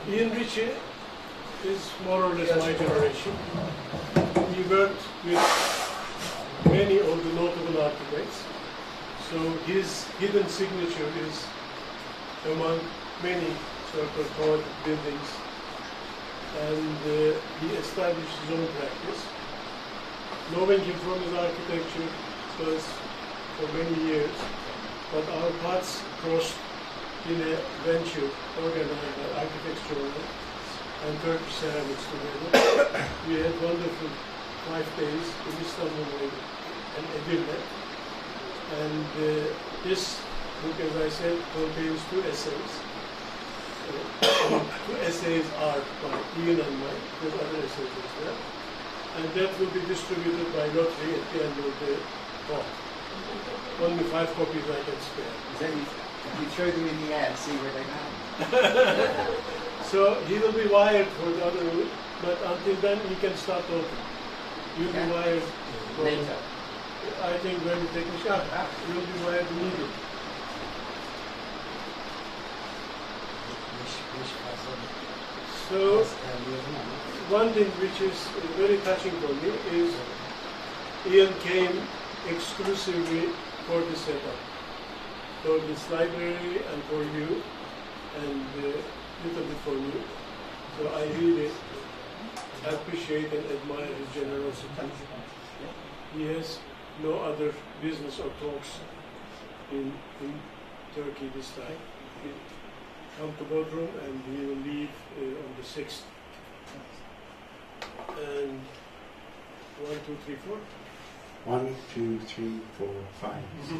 Ian Ritchie is more or less my generation. He worked with many of the notable architects, so his hidden signature is among many sort of poetic buildings, and he established his own practice. Knowing him from his architecture was for many years, but our paths crossed in a venture organized by Architects Journal and Turkish Ceramics together. We had wonderful 5 days in Istanbul and Edirne. And this book, as I said, contains 2 essays. 2 essays are by Ian and mine. There's other essays as well. And that will be distributed by lottery at the end of the talk. Only 5 copies I can spare. You throw them in the air and see where they land. So he will be wired for the other room, but until then he can start talking. You'll be wired later. I think when the technician, you'll be wired immediately. So one thing which is very touching for me is Ian came exclusively for the setup, for this library and for you, and little bit for me. So I really appreciate and admire his generosity. He has no other business or talks in Turkey this time. He come to Bodrum and he will leave on the 6th. And 1, 2, 3, 4. 1, 2, 3, 4, 5, 6,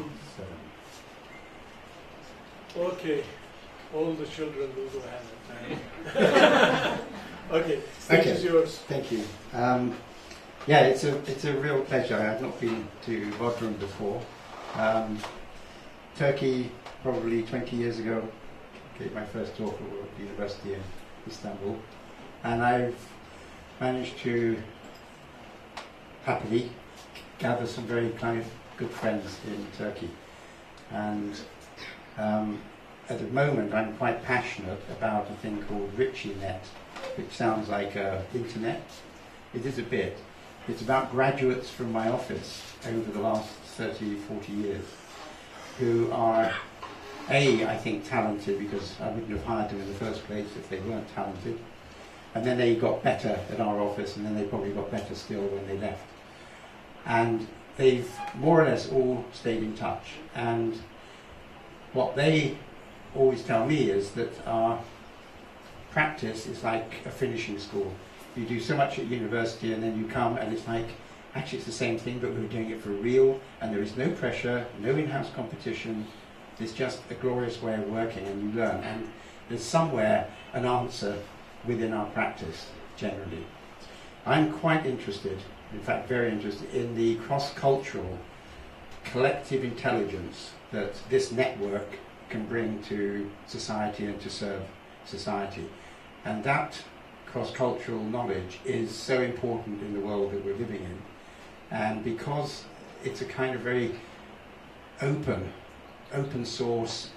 7. Okay, all the children will go ahead. Okay, stage is yours. Thank you. Yeah, it's a real pleasure. I have not been to Bodrum before. Turkey, probably 20 years ago, gave my first talk at the university in Istanbul, and I've managed to happily gather some very kind of good friends in Turkey. And at the moment I'm quite passionate about a thing called Ritchie Net, which sounds like internet. It is a bit. It's about graduates from my office over the last 30, 40 years who are, I think talented, because I wouldn't have hired them in the first place if they weren't talented. And then they got better at our office, and then they probably got better still when they left. And they've more or less all stayed in touch. And what they always tell me is that our practice is like a finishing school. You do so much at university and then you come and it's like, actually it's the same thing, but we're doing it for real, and there is no pressure, no in-house competition. It's just a glorious way of working, and you learn. And there's somewhere an answer within our practice, generally. I'm quite interested, in fact very interested, in the cross-cultural collective intelligence that this network can bring to society and to serve society. And that cross-cultural knowledge is so important in the world that we're living in. And because it's a kind of very open source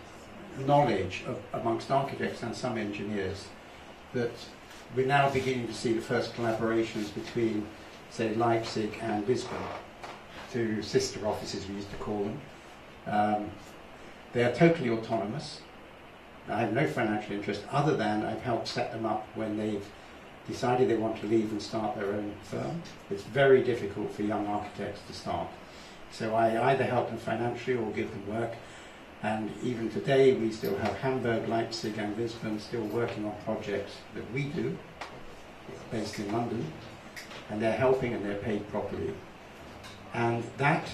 knowledge amongst architects and some engineers, that we're now beginning to see the first collaborations between, say, Leipzig and Lisbon, two sister offices we used to call them. They are totally autonomous. I have no financial interest other than I've helped set them up when they've decided they want to leave and start their own firm. It's very difficult for young architects to start. So I either help them financially or give them work. And even today we still have Hamburg, Leipzig and Lisbon still working on projects that we do, based in London, and they're helping and they're paid properly. And that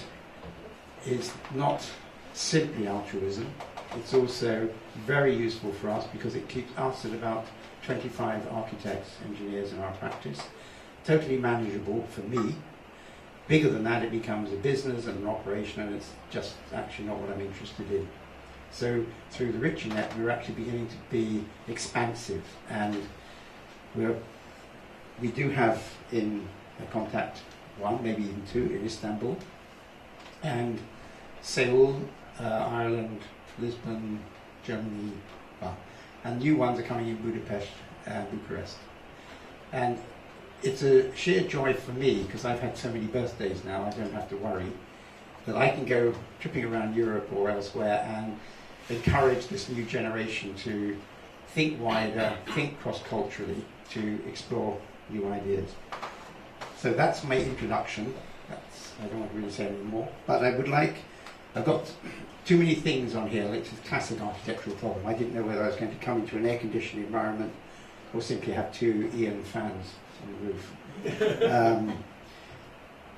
is not simply altruism, it's also very useful for us because it keeps us at about 25 architects, engineers in our practice, totally manageable for me. Bigger than that, it becomes a business and an operation, and it's just actually not what I'm interested in. So through the Ritchie Net, we're actually beginning to be expansive, and we do have in contact one, maybe even two, in Istanbul, and Seoul, Ireland, Lisbon, Germany, and new ones are coming in Budapest Bucharest. And it's a sheer joy for me, because I've had so many birthdays now, I don't have to worry, that I can go tripping around Europe or elsewhere and encourage this new generation to think wider, think cross-culturally, to explore new ideas. So that's my introduction. I don't want to really say any more, but I've got too many things on here. It's a classic architectural problem. I didn't know whether I was going to come into an air-conditioned environment or simply have two Ian fans on the roof.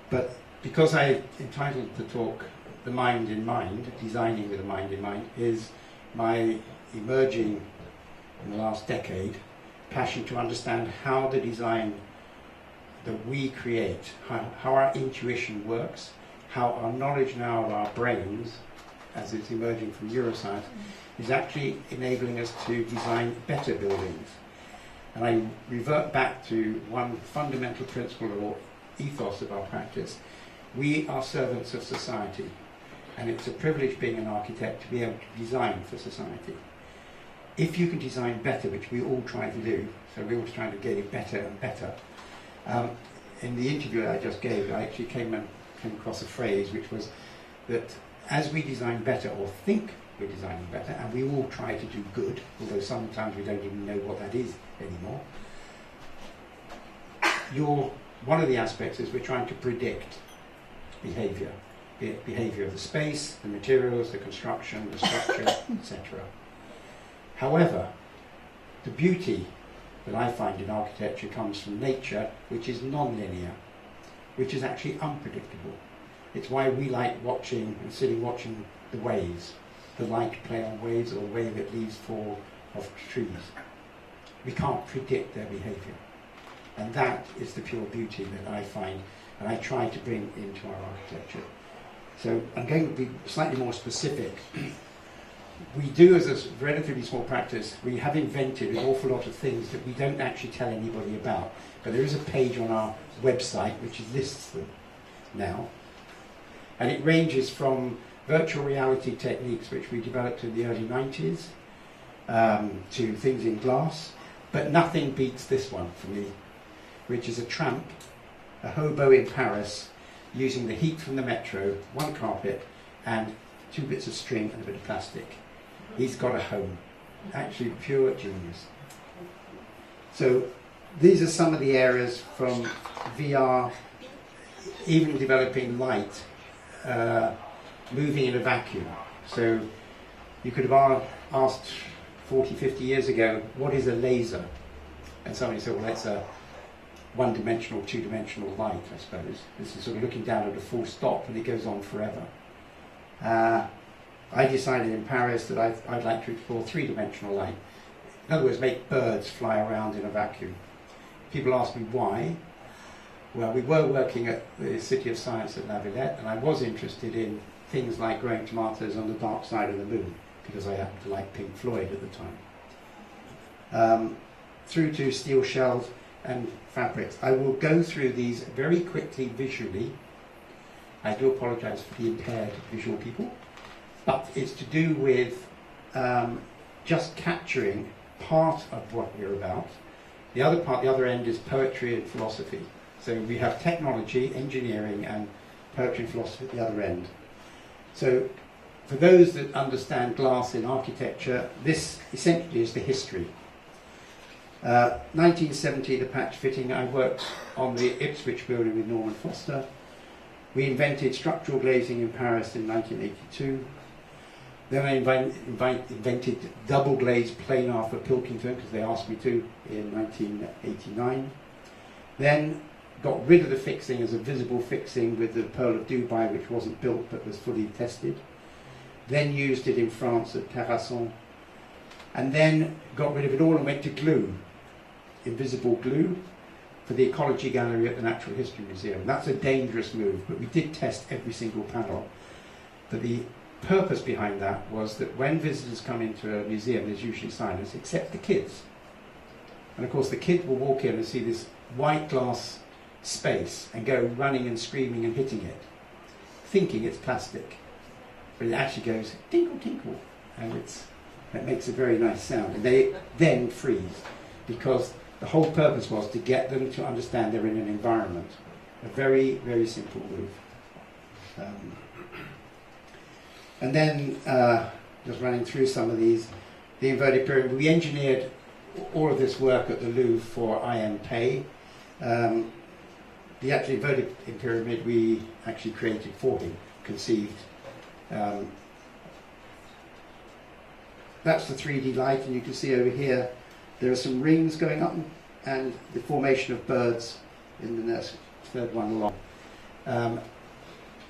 But because I'm entitled to talk The Mind in Mind, designing with the mind in mind, is my emerging, in the last decade, passion to understand how the design that we create, how our intuition works, how our knowledge now of our brains, as it's emerging from neuroscience, is actually enabling us to design better buildings. And I revert back to one fundamental principle or ethos of our practice. We are servants of society, and it's a privilege being an architect to be able to design for society. If you can design better, which we all try to do, so we're always trying to get it better and better. In the interview I just gave, I actually came across a phrase which was that as we design better, or think we're designing better, and we all try to do good, although sometimes we don't even know what that is anymore, one of the aspects is we're trying to predict behaviour. Behaviour of the space, the materials, the construction, the structure, etc. However, the beauty that I find in architecture comes from nature, which is non-linear, which is actually unpredictable. It's why we like watching and sitting watching the waves, the light play on waves, or the way that leaves fall off trees. We can't predict their behaviour. And that is the pure beauty that I find, and I try to bring into our architecture. So I'm going to be slightly more specific. We do, as a relatively small practice, we have invented an awful lot of things that we don't actually tell anybody about. But there is a page on our website which lists them now. And it ranges from virtual reality techniques, which we developed in the early 90s, to things in glass. But nothing beats this one for me, which is a tramp, a hobo in Paris, using the heat from the metro, one carpet, and 2 bits of string and a bit of plastic. He's got a home. Actually, pure genius. So these are some of the areas from VR, even developing light, moving in a vacuum. So you could have asked 40, 50 years ago, what is a laser? And somebody said, well, that's a one-dimensional, two-dimensional light, I suppose. This is sort of looking down at a full stop, and it goes on forever. I decided in Paris that I'd like to explore three-dimensional light. In other words, make birds fly around in a vacuum. People ask me why. Well, we were working at the City of Science at La Villette, and I was interested in things like growing tomatoes on the dark side of the moon, because I happened to like Pink Floyd at the time. Through to steel shells and fabrics. I will go through these very quickly visually. I do apologise for the impaired visual people, but it's to do with just capturing part of what we're about. The other part, the other end, is poetry and philosophy. So we have technology, engineering, and poetry and philosophy at the other end. So for those that understand glass in architecture, this essentially is the history. 1970, the patch fitting, I worked on the Ipswich building with Norman Foster. We invented structural glazing in Paris in 1982. Then I invented double glazed planar for Pilkington, because they asked me to, in 1989. Then got rid of the fixing as a visible fixing with the Pearl of Dubai, which wasn't built but was fully tested. Then used it in France at Terrasson. And then got rid of it all and went to glue, invisible glue, for the Ecology Gallery at the Natural History Museum. That's a dangerous move, but we did test every single panel. But the purpose behind that was that when visitors come into a museum, there's usually silence, except the kids. And of course the kids will walk in and see this white glass space and go running and screaming and hitting it, thinking it's plastic. But it actually goes tinkle tinkle, and it makes a very nice sound. And they then freeze. because the whole purpose was to get them to understand they're in an environment. A very, very simple move. And then, just running through some of these, the inverted pyramid. We engineered all of this work at the Louvre for I.M. Pei. The actual inverted pyramid we actually created for him, conceived. That's the 3D light, and you can see over here there are some rings going up and the formation of birds in the next third one along.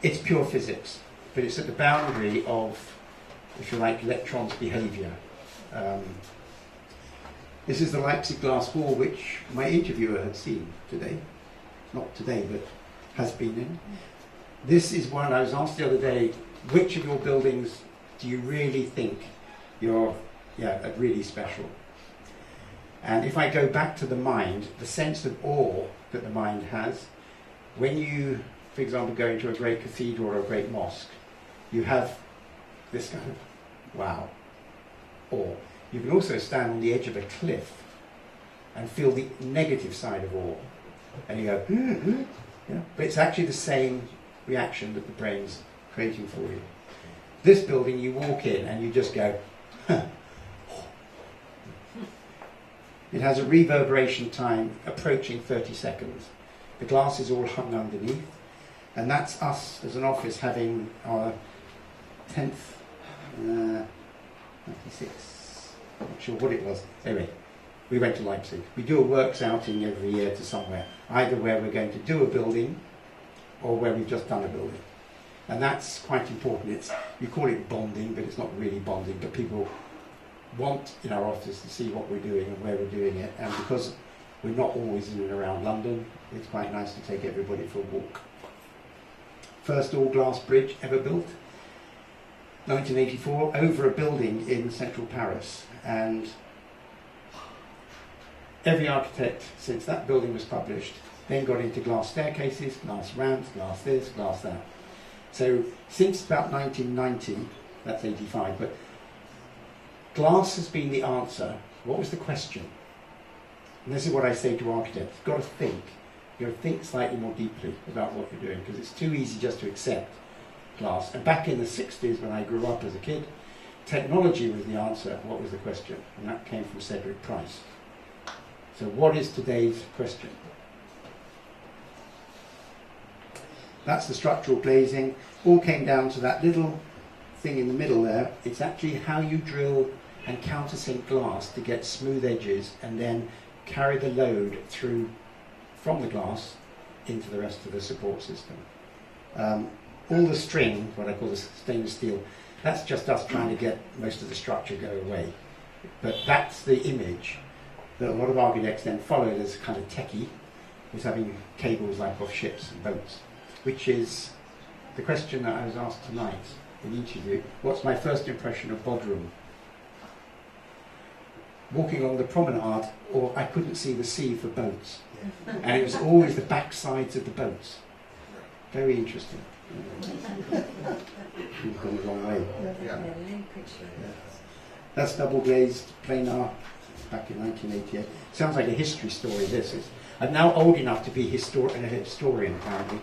It's pure physics, but it's at the boundary of, if you like, electrons' behaviour. This is the Leipzig glass hall, which my interviewer had seen today. Not today, but has been in. This is one I was asked the other day, which of your buildings do you really think you're really special? And if I go back to the mind, the sense of awe that the mind has, when you, for example, go into a great cathedral or a great mosque, you have this kind of wow, awe. You can also stand on the edge of a cliff and feel the negative side of awe. And you go, yeah. But it's actually the same reaction that the brain's creating for you. This building, you walk in and you just go, huh. It has a reverberation time approaching 30 seconds. The glass is all hung underneath, and that's us as an office having our 10th, 96, not sure what it was. Anyway, we went to Leipzig. We do a works outing every year to somewhere, either where we're going to do a building or where we've just done a building. And that's quite important. You call it bonding, but it's not really bonding, but people want in our office to see what we're doing and where we're doing it, and because we're not always in and around London, it's quite nice to take everybody for a walk. First all-glass bridge ever built, 1984, over a building in central Paris, and every architect since that building was published then got into glass staircases, glass ramps, glass this, glass that. So since about 1990, that's 85, but glass has been the answer. What was the question? And this is what I say to architects. You've got to think. You've got to think slightly more deeply about what you're doing, because it's too easy just to accept glass. And back in the 60s, when I grew up as a kid, technology was the answer. What was the question? And that came from Cedric Price. So what is today's question? That's the structural glazing. All came down to that little thing in the middle there. It's actually how you drill and countersink glass to get smooth edges and then carry the load through from the glass into the rest of the support system. All the string, what I call the stainless steel, that's just us trying to get most of the structure go away. But that's the image that a lot of architects then followed as kind of techie, was having cables like off ships and boats, which is the question that I was asked tonight in each of you. What's my first impression of Bodrum? Walking along the promenade, or I couldn't see the sea for boats. And it was always the back sides of the boats. Very interesting. We've gone the wrong way. Yeah. That's double glazed planar back in 1988. Sounds like a history story, this is. I'm now old enough to be a historian, apparently.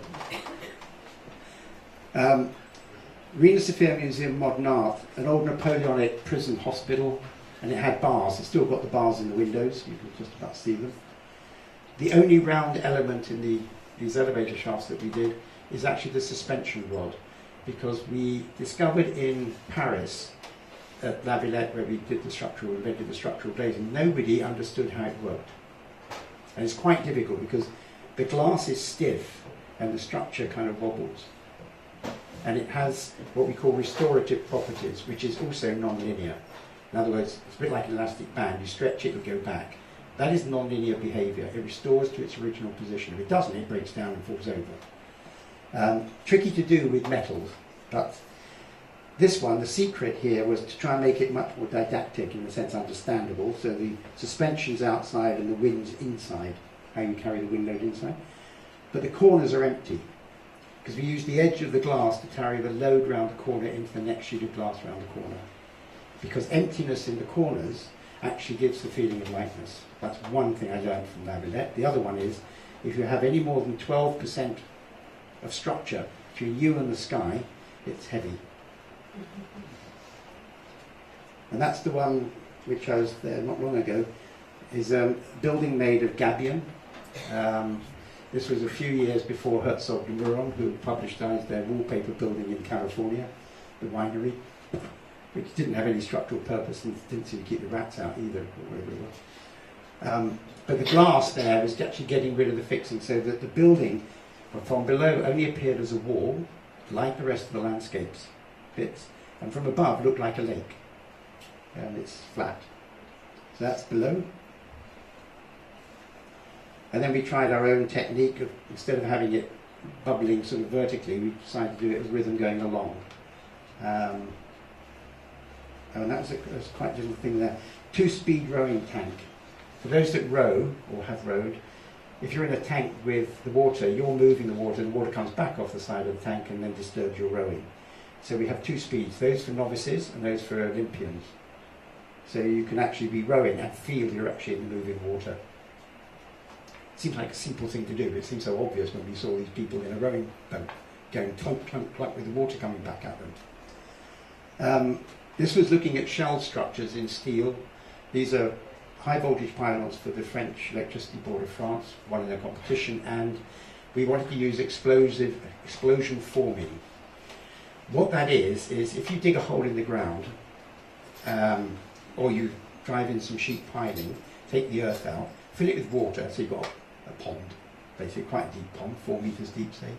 Reina Sofia Museum of Modern Art, an old Napoleonic prison hospital, and it had bars. It's still got the bars in the windows, you can just about see them. The only round element in these elevator shafts that we did is actually the suspension rod, because we discovered in Paris at La Villette, where we did invented the structural glazing, nobody understood how it worked. And it's quite difficult because the glass is stiff and the structure kind of wobbles. And it has what we call restorative properties, which is also non-linear. In other words, it's a bit like an elastic band. You stretch it, it'll go back. That is non-linear behaviour. It restores to its original position. If it doesn't, it breaks down and falls over. Tricky to do with metals, but this one, the secret here was to try and make it much more didactic, in the sense understandable. So the suspension's outside and the wind's inside, how you carry the wind load inside. But the corners are empty, because we use the edge of the glass to carry the load round the corner into the next sheet of glass round the corner. Because emptiness in the corners actually gives the feeling of lightness. That's one thing I learned from Lavillette. The other one is, if you have any more than 12% of structure between you and the sky, it's heavy. And that's the one which I was there not long ago, is a building made of gabion. This was a few years before Herzog and Meuron, who published their wallpaper building in California, the winery, which didn't have any structural purpose and didn't seem to keep the rats out either, or whatever it was. But the glass there was actually getting rid of the fixing, so that the building from below only appeared as a wall, like the rest of the landscapes bits, and from above looked like a lake. And it's flat. So that's below. And then we tried our own technique of, instead of having it bubbling sort of vertically, we decided to do it with rhythm going along. And that was quite a little thing there. 2-speed rowing tank. For those that row, or have rowed, if you're in a tank with the water, you're moving the water comes back off the side of the tank and then disturbs your rowing. So we have 2 speeds, those for novices and those for Olympians. So you can actually be rowing and feel you're actually in moving water. It seems like a simple thing to do, but it seems so obvious when we saw these people in a rowing boat going clunk, clunk, clunk with the water coming back at them. This was looking at shell structures in steel. These are high voltage pylons for the French Electricity Board of France, won in a competition, and we wanted to use explosion forming. What that is if you dig a hole in the ground, or you drive in some sheet piling, take the earth out, fill it with water, so you've got a pond, basically quite a deep pond, 4 meters deep, say,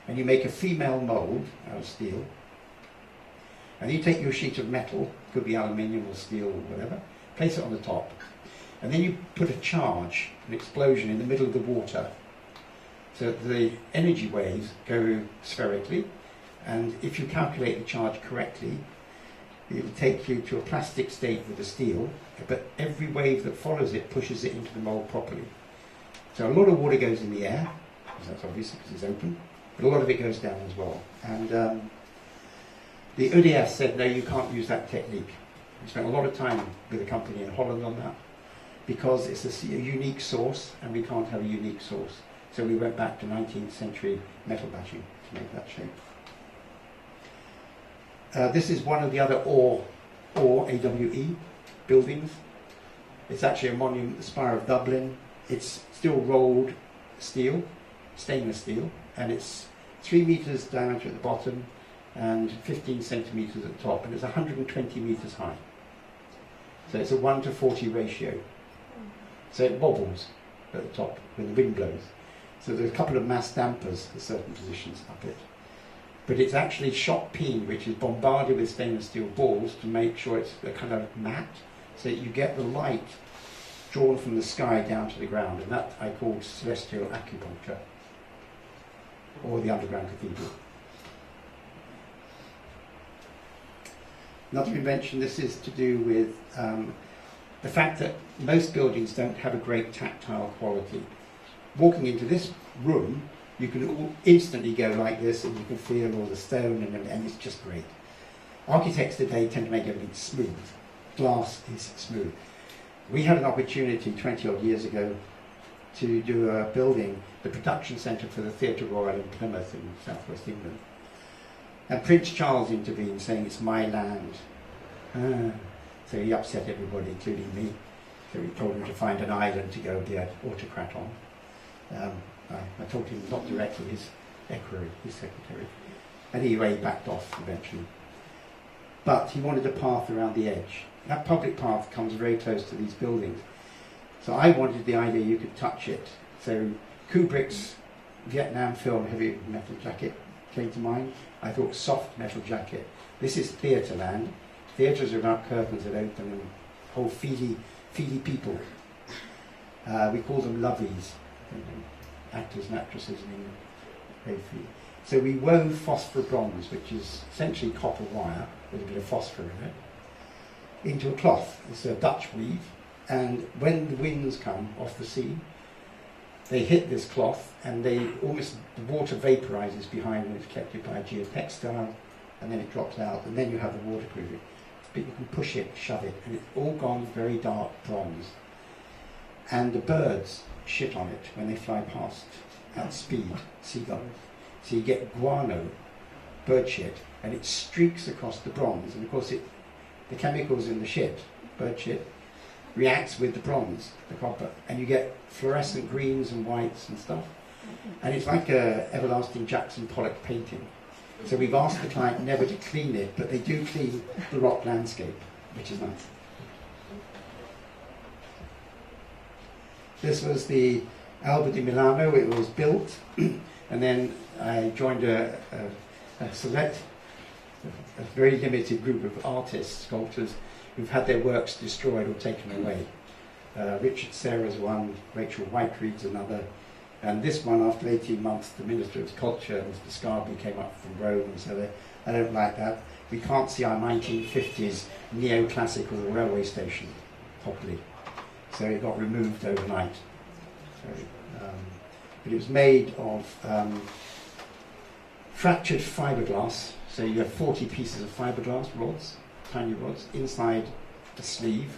and you make a female mould out of steel, and you take your sheet of metal, could be aluminium or steel or whatever, place it on the top, and then you put a charge, an explosion in the middle of the water, so that the energy waves go spherically, and if you calculate the charge correctly, it will take you to a plastic state with the steel, but every wave that follows it pushes it into the mould properly. So a lot of water goes in the air, because that's obvious because it's open, but a lot of it goes down as well. And the ODS said, no, you can't use that technique. We spent a lot of time with a company in Holland on that, because it's a unique source, and we can't have a unique source. So we went back to 19th century metal batching to make that shape. This is one of the other OR AWE buildings. It's actually a monument, the Spire of Dublin. It's still rolled steel, stainless steel, and it's 3 meters diameter at the bottom and 15 centimeters at the top, and it's 120 meters high. So it's a 1:40 ratio. So it wobbles at the top when the wind blows. So there's a couple of mass dampers at certain positions up it. But it's actually shot peen, which is bombarded with stainless steel balls to make sure it's a kind of matte, so that you get the light drawn from the sky down to the ground, and that I call celestial acupuncture, or the underground cathedral. Not to be mentioned, this is to do with the fact that most buildings don't have a great tactile quality. Walking into this room, you can instantly go like this, and you can feel all the stone, and it's just great. Architects today tend to make everything smooth. Glass is smooth. We had an opportunity 20 odd years ago to do a building, the production centre for the Theatre Royal in Plymouth in southwest England. And Prince Charles intervened, saying it's my land. So he upset everybody, including me. So we told him to find an island to go be an autocrat on. I told him not directly, his equerry, his secretary. Anyway, he backed off eventually. But he wanted a path around the edge. That public path comes very close to these buildings. So I wanted the idea you could touch it. So Kubrick's Vietnam film Heavy Metal Jacket came to mind. I thought soft metal jacket. This is theatre land. Theatres are about curtains that open and whole feedy people. We call them lovies. Actors and actresses in England. Very few. So we wove phosphor bronze, which is essentially copper wire with a bit of phosphor in it, into a cloth. It's a Dutch weave, and when the winds come off the sea, they hit this cloth, and the water vaporizes behind, and it's collected by a geotextile, and then it drops out, and then you have the waterproofing. but you can push it, shove it, and it's all gone very dark bronze. And the birds shit on it when they fly past at speed, seagulls. So you get guano, bird shit, and it streaks across the bronze. And of course, the chemicals in the shit, bird shit, reacts with the bronze, the copper, and you get fluorescent greens and whites and stuff. And it's like a everlasting Jackson Pollock painting. So we've asked the client never to clean it, but they do clean the rock landscape, which is nice. This was the Alba di Milano. It was built, and then I joined a select, a very limited group of artists, sculptors, who've had their works destroyed or taken away. Richard Serra's one, Rachel Whiteread's another, and this one, after 18 months, the Minister of Culture, Mr. Scarby, came up from Rome and said, I don't like that. We can't see our 1950s neoclassical railway station properly. So it got removed overnight. So, but it was made of fractured fiberglass. So you have 40 pieces of fiberglass rods, tiny rods, inside the sleeve.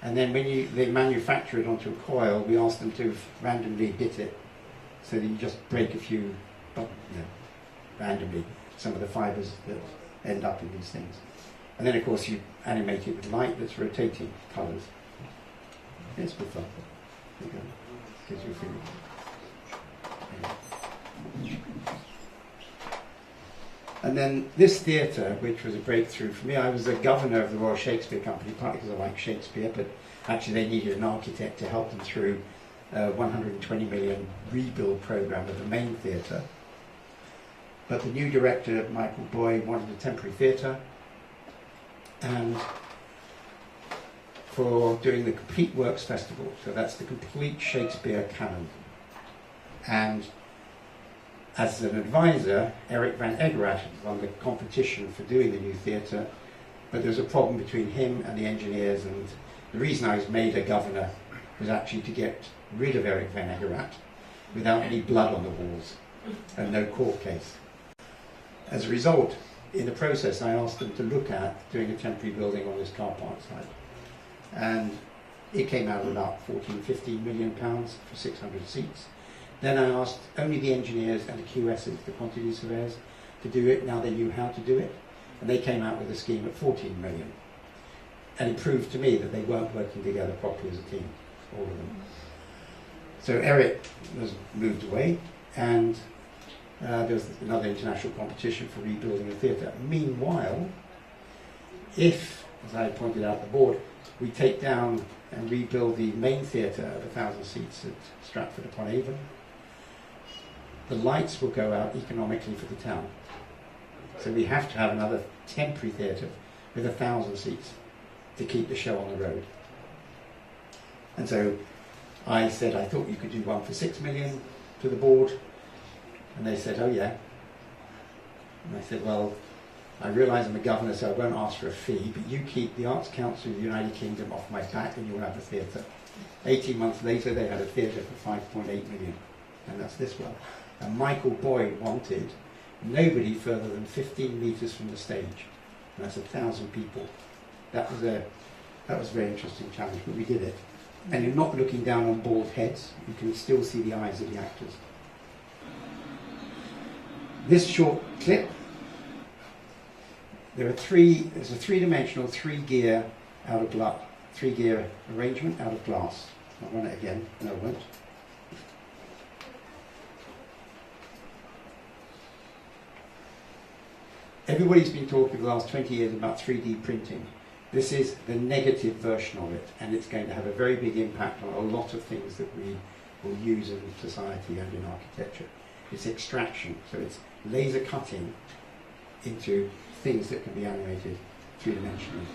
And then when they manufacture it onto a coil, we ask them to randomly hit it, so that you just break a few, randomly, some of the fibres that end up in these things. And then, of course, you animate it with light that's rotating colours. It's good fun. There you go. Gives you a feeling. Yeah. And then this theatre, which was a breakthrough for me, I was a governor of the Royal Shakespeare Company, partly because I like Shakespeare, but actually they needed an architect to help them through a 120 million rebuild programme of the main theatre. But the new director, Michael Boyd, wanted a temporary theatre, and for doing the Complete Works Festival, so that's the complete Shakespeare canon. And as an advisor, Eric van Egeraat won the competition for doing the new theatre, but there was a problem between him and the engineers, and the reason I was made a governor was actually to get rid of Eric van Egeraat without any blood on the walls and no court case. As a result, in the process, I asked them to look at doing a temporary building on this car park site. And it came out at about 14-15 million pounds for 600 seats. Then I asked only the engineers and the QSs, the quantity surveyors, to do it. Now they knew how to do it. And they came out with a scheme at 14 million. And it proved to me that they weren't working together properly as a team, all of them. So Eric was moved away, and there was another international competition for rebuilding a theatre. Meanwhile, if, as I pointed out the board, we take down and rebuild the main theatre of 1,000 seats at Stratford-upon-Avon, the lights will go out economically for the town. So we have to have another temporary theatre with 1,000 seats to keep the show on the road. And so I said I thought you could do one for 6 million to the board, and they said, oh yeah. And I said, well, I realise I'm a governor, so I won't ask for a fee, but you keep the Arts Council of the United Kingdom off my back and you'll have a theatre. 18 months later, they had a theatre for 5.8 million, and that's this one. And Michael Boyd wanted nobody further than 15 metres from the stage, and that's 1,000 people. That was a very interesting challenge, but we did it. And you're not looking down on bald heads, you can still see the eyes of the actors. This short clip, there's a three-dimensional, three-gear arrangement out of glass. I'll run it again. No, I won't. Everybody's been talking for the last 20 years about 3D printing. This is the negative version of it, and it's going to have a very big impact on a lot of things that we will use in society and in architecture. It's extraction, so it's laser cutting into things that can be animated three-dimensionally.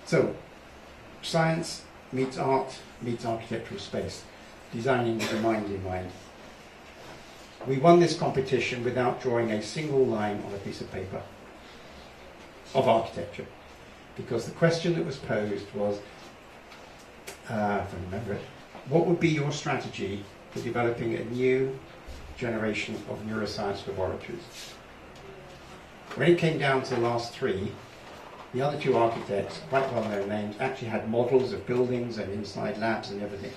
So, science meets art meets architectural space, designing with the mind in mind. We won this competition without drawing a single line on a piece of paper of architecture, because the question that was posed was, if I remember it, what would be your strategy for developing a new generation of neuroscience laboratories? When it came down to the last three, the other two architects, quite well-known names, actually had models of buildings and inside labs and everything.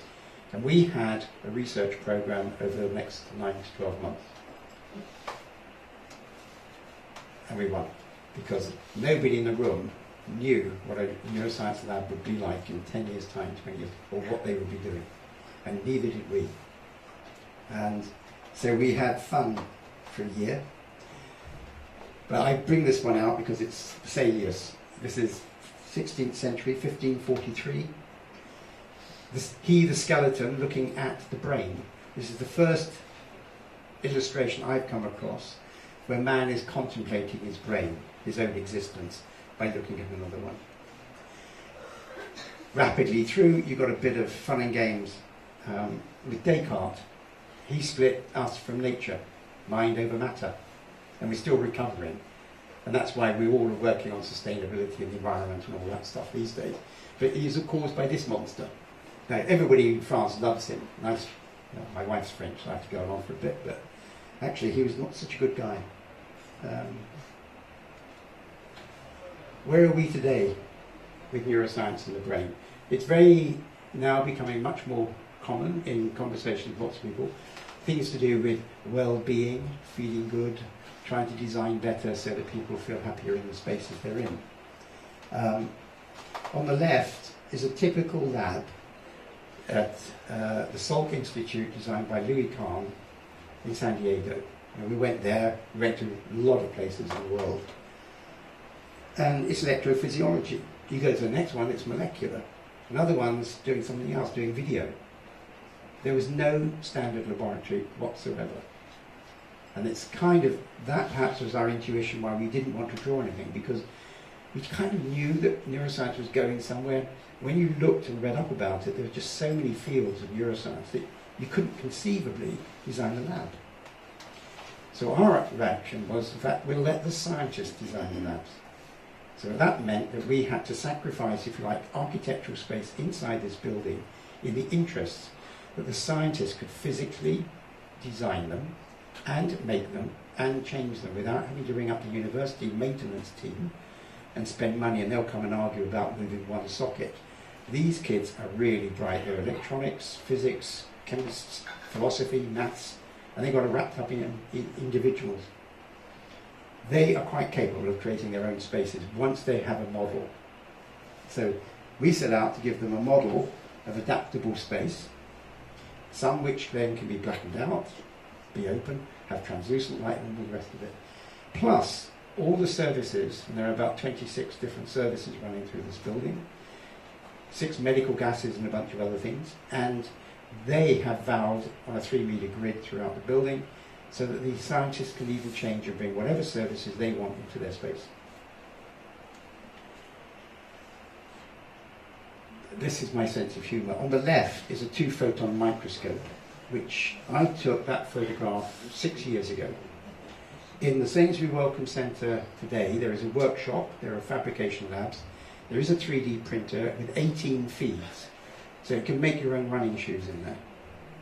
And we had a research program over the next 9 to 12 months. And we won, because nobody in the room knew what a neuroscience lab would be like in 10 years' time, 20 years, or what they would be doing. And neither did we. And so we had fun for a year. But I bring this one out because it's Vesalius. This is 16th century, 1543. He, the skeleton, looking at the brain. This is the first illustration I've come across where man is contemplating his brain, his own existence, by looking at another one. Rapidly through, you've got a bit of fun and games. With Descartes, he split us from nature, mind over matter, and we're still recovering. And that's why we all are working on sustainability and the environment and all that stuff these days. But he's caused by this monster. Now, everybody in France loves him. My wife's French, so I have to go along for a bit, but actually he was not such a good guy. Where are we today with neuroscience and the brain? It's very now becoming much more common in conversations with lots of people. Things to do with well-being, feeling good, trying to design better so that people feel happier in the spaces they're in. On the left is a typical lab at the Salk Institute, designed by Louis Kahn in San Diego. And we went there, we went to a lot of places in the world. And it's electrophysiology. You go to the next one, it's molecular. Another one's doing something else, doing video. There was no standard laboratory whatsoever. And it's kind of, that perhaps was our intuition why we didn't want to draw anything, because we kind of knew that neuroscience was going somewhere. When you looked and read up about it, there were just so many fields of neuroscience that you couldn't conceivably design a lab. So our reaction was, in fact, we'll let the scientists design the labs. So that meant that we had to sacrifice, if you like, architectural space inside this building in the interests that the scientists could physically design them and make them and change them without having to ring up the university maintenance team and spend money, and they'll come and argue about moving one socket. These kids are really bright. They're electronics, physics, chemists, philosophy, maths, and they got it wrapped up in individuals. They are quite capable of creating their own spaces once they have a model. So we set out to give them a model of adaptable space, some which then can be blackened out, be open, have translucent light and all the rest of it. Plus, all the services, and there are about 26 different services running through this building, 6 medical gases and a bunch of other things, and they have valves on a 3-meter grid throughout the building, so that the scientists can even change and bring whatever services they want into their space. This is my sense of humour. On the left is a 2-photon microscope, which I took that photograph 6 years ago. In the Sainsbury Welcome Centre today, there is a workshop, there are fabrication labs, there is a 3D printer with 18 feeds, so you can make your own running shoes in there.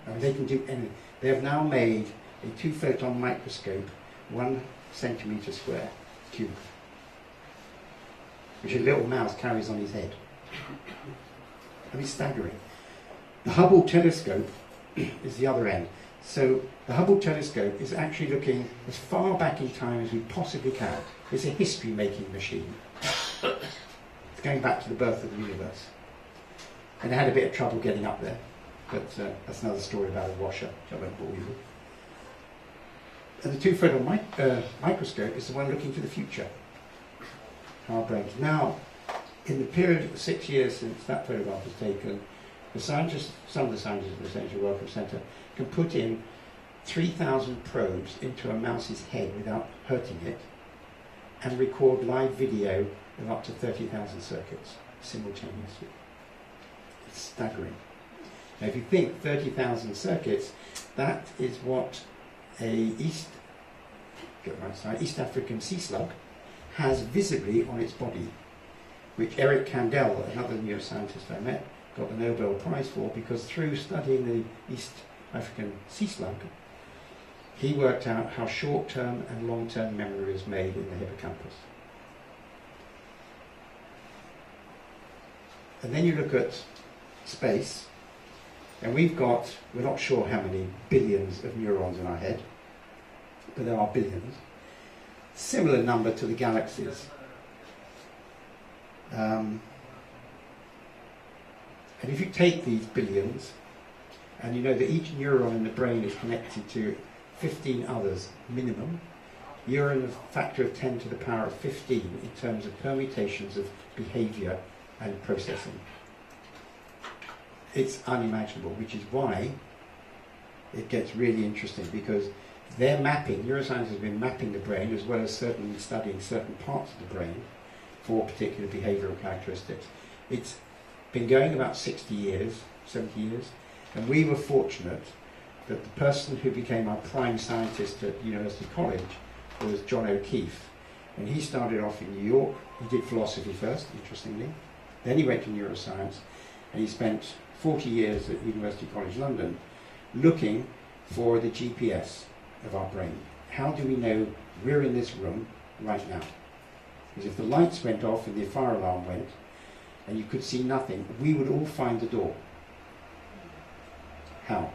I mean, they can do anything. They have now made a 2-photon microscope, 1 centimetre square cube, which a little mouse carries on his head. I mean, staggering. The Hubble telescope is the other end. So the Hubble telescope is actually looking as far back in time as we possibly can. It's a history-making machine. It's going back to the birth of the universe. And it had a bit of trouble getting up there, but that's another story about a washer, which I won't bore you with. And the 2-photon microscope is the one looking to the future, our brains. Now, in the period of 6 years since that photograph was taken, the scientists, some of the scientists at the Sainsbury Welcome Centre can put in 3,000 probes into a mouse's head without hurting it and record live video of up to 30,000 circuits simultaneously. It's staggering. Now, if you think 30,000 circuits, that is what a East African sea slug has visibly on its body, which Eric Kandel, another neuroscientist I met, got the Nobel Prize for, because through studying the East African sea slug, he worked out how short-term and long-term memory is made in the hippocampus. And then you look at space, and we're not sure how many billions of neurons in our head, but there are billions. Similar number to the galaxies. And if you take these billions, and you know that each neuron in the brain is connected to 15 others minimum, you're in a factor of 10 to the power of 15 in terms of permutations of behavior and processing. It's unimaginable, which is why it gets really interesting, because they're mapping, neuroscience has been mapping the brain as well as certainly studying certain parts of the brain for particular behavioural characteristics. It's been going about 60 years, 70 years, and we were fortunate that the person who became our prime scientist at University College was John O'Keefe. And he started off in New York. He did philosophy first, interestingly. Then he went to neuroscience, and he spent 40 years at University College London looking for the GPS of our brain. How do we know we're in this room right now? Because if the lights went off and the fire alarm went, and you could see nothing, we would all find the door. How?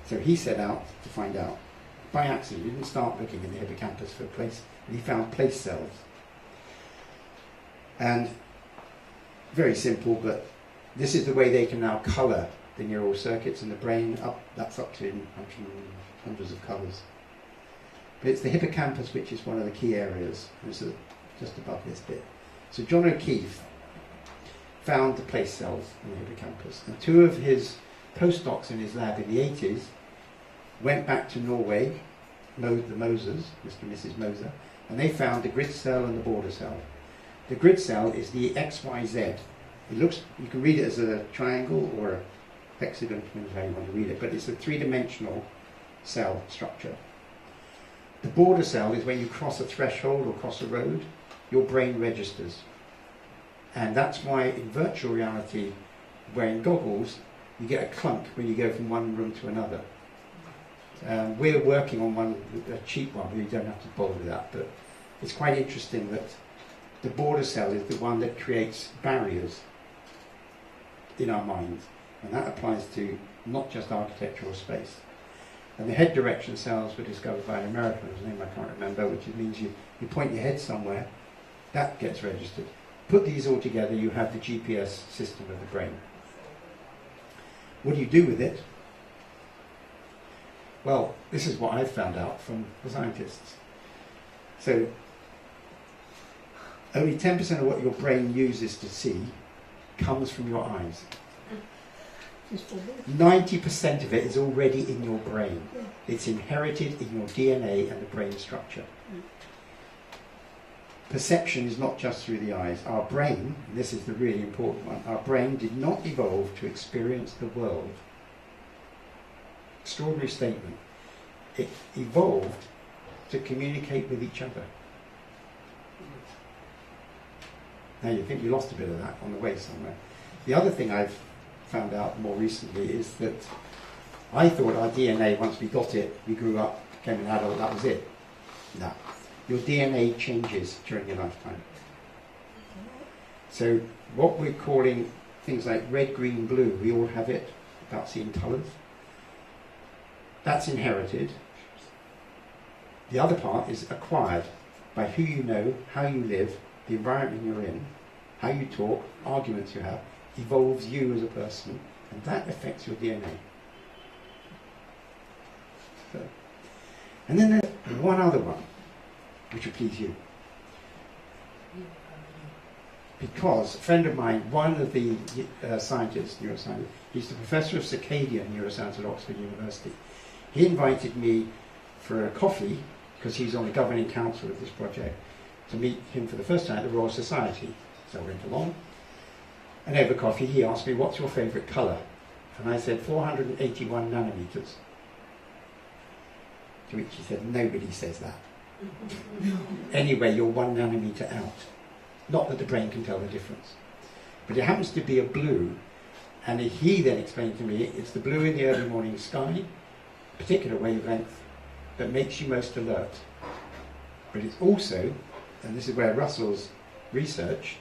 So he set out to find out. By accident, he didn't start looking in the hippocampus for place, and he found place cells. And very simple, but this is the way they can now colour the neural circuits in the brain. That's up to hundreds of colours. But it's the hippocampus which is one of the key areas. It's just above this bit. So John O'Keefe found the place cells in the hippocampus, and two of his postdocs in his lab in the 80s went back to Norway, the Mosers, Mr. and Mrs. Moser, and they found the grid cell and the border cell. The grid cell is the XYZ. It looks, you can read it as a triangle or a hexagon, depends how you want to read it, but it's a three-dimensional cell structure. The border cell is when you cross a threshold or cross a road, your brain registers. And that's why in virtual reality, wearing goggles, you get a clunk when you go from one room to another. We're working on a cheap one, we don't have to bother with that, but it's quite interesting that the border cell is the one that creates barriers in our minds, and that applies to not just architecture or space. And the head direction cells were discovered by an American whose name I can't remember, which means you point your head somewhere, that gets registered. Put these all together, you have the GPS system of the brain. What do you do with it? Well, this is what I've found out from the scientists. So, only 10% of what your brain uses to see comes from your eyes. 90% of it is already in your brain. It's inherited in your DNA and the brain structure. Perception is not just through the eyes. Our brain, and this is the really important one, our brain did not evolve to experience the world. Extraordinary statement. It evolved to communicate with each other. Now you think you lost a bit of that on the way somewhere. The other thing I've found out more recently is that I thought our DNA, once we got it, we grew up, became an adult, that was it. No. Your DNA changes during your lifetime. So what we're calling things like red, green, blue, we all have it about seeing colours. That's inherited. The other part is acquired by who you know, how you live, the environment you're in, how you talk, arguments you have, evolves you as a person, and that affects your DNA. So, and then there's one other one, which will please you. Because a friend of mine, one of the scientists, neuroscientists, he's the professor of circadian neuroscience at Oxford University. He invited me for a coffee, because he's on the governing council of this project, to meet him for the first time at the Royal Society. So I went along, and over coffee he asked me, what's your favourite colour? And I said, 481 nanometers. To which he said, nobody says that. Anyway, you're 1 nanometer out. Not that the brain can tell the difference. But it happens to be a blue, and he then explained to me, it's the blue in the early morning sky, particular wavelength, that makes you most alert. But it's also, and this is where Russell's research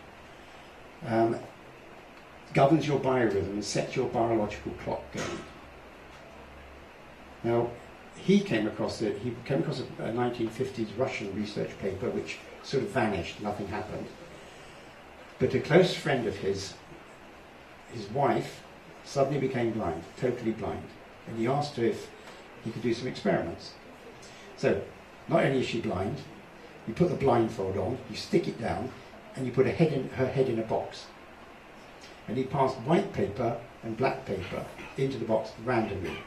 governs your biorhythm and sets your biological clock going. Now, he came across a 1950s Russian research paper which sort of vanished, nothing happened. But a close friend of his wife, suddenly became blind, totally blind. And he asked her if he could do some experiments. So, not only is she blind, you put the blindfold on, you stick it down, and you put her head in a box. And he passed white paper and black paper into the box randomly.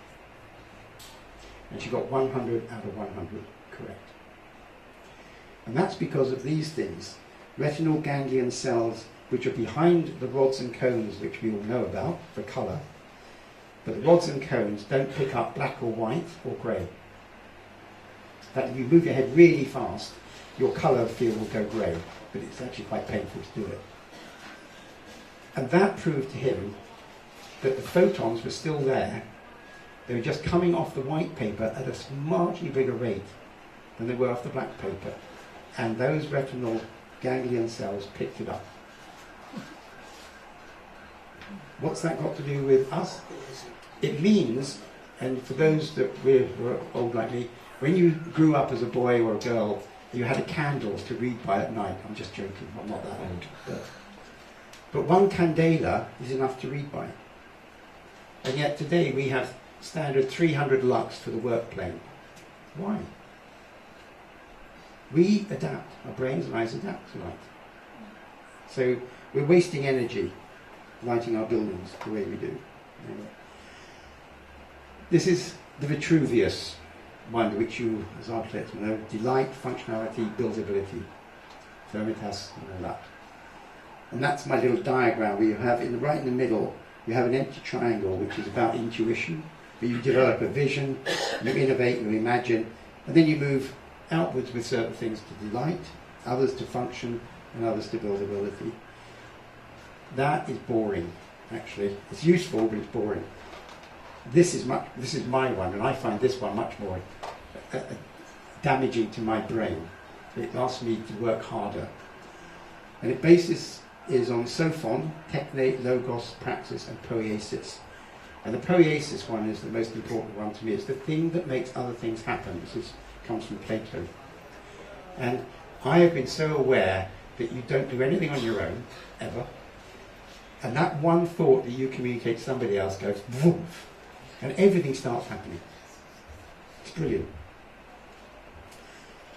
And she got 100 out of 100 correct. And that's because of these things. Retinal ganglion cells, which are behind the rods and cones, which we all know about for colour. But the rods and cones don't pick up black or white or grey. In fact, if you move your head really fast, your colour field will go grey, but it's actually quite painful to do it. And that proved to him that the photons were still there. They were just coming off the white paper at a marginally bigger rate than they were off the black paper. And those retinal ganglion cells picked it up. What's that got to do with us? It means, and for those that were old like me, when you grew up as a boy or a girl, you had a candle to read by at night. I'm just joking, I'm not that old. But one candela is enough to read by. And yet today we have standard 300 lux for the work plane. Why? We adapt. Our brains and eyes adapt to light. So we're wasting energy lighting our buildings the way we do. This is the Vitruvius one, which you, as architects, know: delight, functionality, buildability, firmitas, and all that. And that's my little diagram where you have, right in the middle, you have an empty triangle, which is about intuition, where you develop a vision, you innovate, you imagine, and then you move outwards with certain things to delight, others to function, and others to buildability. That is boring, actually. It's useful, but it's boring. This is my one, and I find this one much more damaging to my brain. It asks me to work harder. And its basis is on sophon, techne, logos, praxis, and poiesis. And the poiesis one is the most important one to me. It's the thing that makes other things happen. This comes from Plato. And I have been so aware that you don't do anything on your own, ever. And that one thought that you communicate to somebody else goes, woof, and everything starts happening. It's brilliant.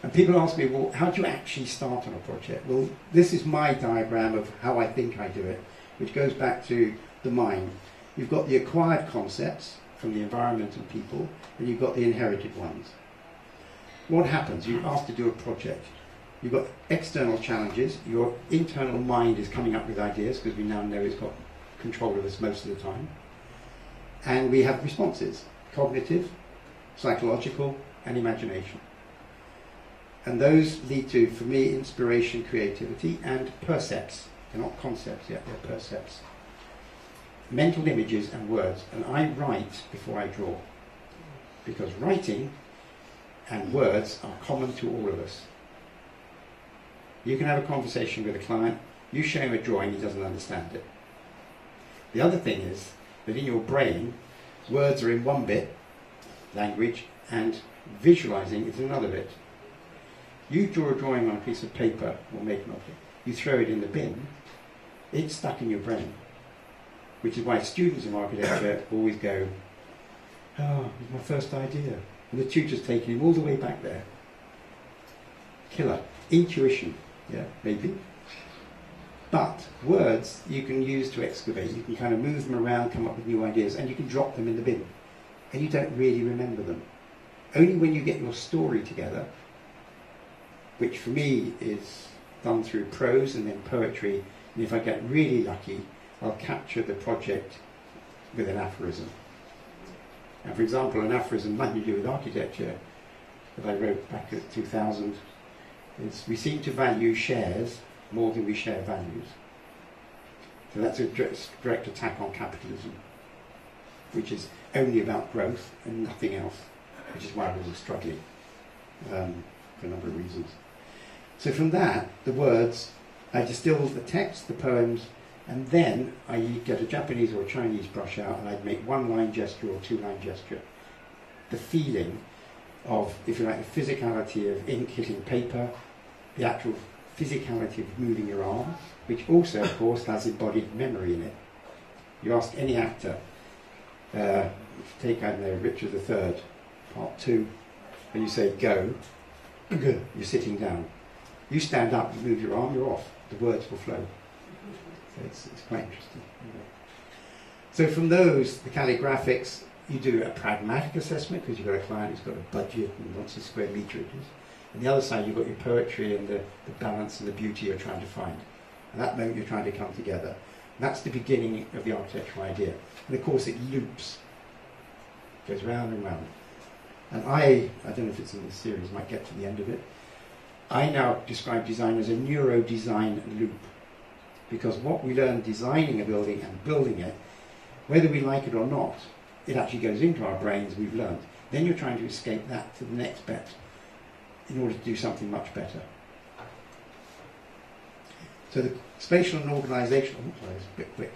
And people ask me, well, how do you actually start on a project? Well, this is my diagram of how I think I do it, which goes back to the mind. You've got the acquired concepts from the environment and people, and you've got the inherited ones. What happens? You're asked to do a project. You've got external challenges. Your internal mind is coming up with ideas, because we now know it's got control of us most of the time. And we have responses: cognitive, psychological, and imagination. And those lead to, for me, inspiration, creativity, and percepts. They're not concepts yet, they're percepts. Mental images and words. And I write before I draw, because writing and words are common to all of us. You can have a conversation with a client, you show him a drawing, he doesn't understand it. The other thing is that in your brain, words are in one bit, language, and visualizing is another bit. You draw a drawing on a piece of paper or make an object, you throw it in the bin, it's stuck in your brain. Which is why students of architecture always go, oh, it's my first idea. And the tutor's taking him all the way back there. Killer. Intuition, yeah, maybe. But words you can use to excavate. You can kind of move them around, come up with new ideas, and you can drop them in the bin. And you don't really remember them. Only when you get your story together, which for me is done through prose and then poetry, and if I get really lucky, I'll capture the project with an aphorism. And for example, an aphorism nothing to do with architecture that I wrote back in 2000 is, we seem to value shares more than we share values. So that's a direct attack on capitalism, which is only about growth and nothing else, which is why we're all struggling. for a number of reasons. So from that, the words, I distill the text, the poems, and then I get a Japanese or a Chinese brush out and I'd make one line gesture or two line gesture. The feeling of, if you like, the physicality of ink hitting paper, the actual physicality of moving your arm, which also, of course, has embodied memory in it. You ask any actor, take, I don't know, Richard III, part 2, and you say, go, you're sitting down. You stand up, you move your arm, you're off. The words will flow. So it's quite interesting. So from those, the calligraphics, you do a pragmatic assessment because you've got a client who's got a budget and wants a square metre it is. On the other side, you've got your poetry and the balance and the beauty you're trying to find. At that moment, you're trying to come together. That's the beginning of the architectural idea. And of course, it loops. It goes round and round. And I don't know if it's in this series, might get to the end of it. I now describe design as a neuro-design loop. Because what we learn designing a building and building it, whether we like it or not, it actually goes into our brains, we've learned. Then you're trying to escape that to the next bit in order to do something much better. So the spatial and organisational, sorry, it's a bit quick,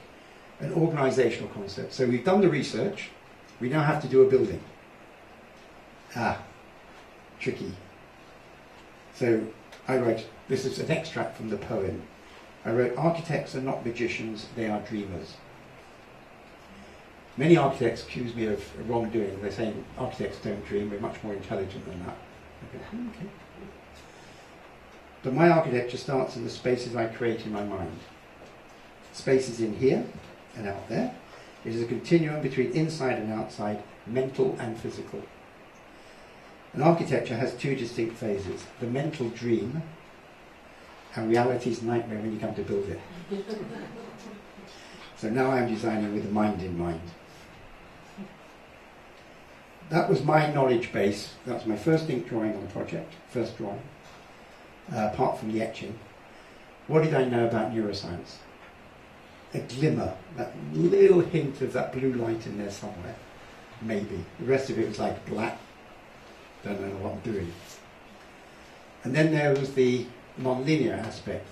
an organisational concept. So we've done the research, we now have to do a building. Tricky. So I wrote, this is an extract from the poem. I wrote, architects are not magicians, they are dreamers. Many architects accuse me of wrongdoing. They're saying architects don't dream, we're much more intelligent than that. Okay. But my architecture starts in the spaces I create in my mind. Spaces in here and out there. It is a continuum between inside and outside, mental and physical. An architecture has two distinct phases, the mental dream and reality's nightmare when you come to build it. So now I'm designing with the mind in mind. That was my knowledge base. That was my first ink drawing on the project, first drawing, apart from the etching. What did I know about neuroscience? A glimmer, that little hint of that blue light in there somewhere, maybe. The rest of it was like black, don't know what I'm doing. And then there was the non-linear aspect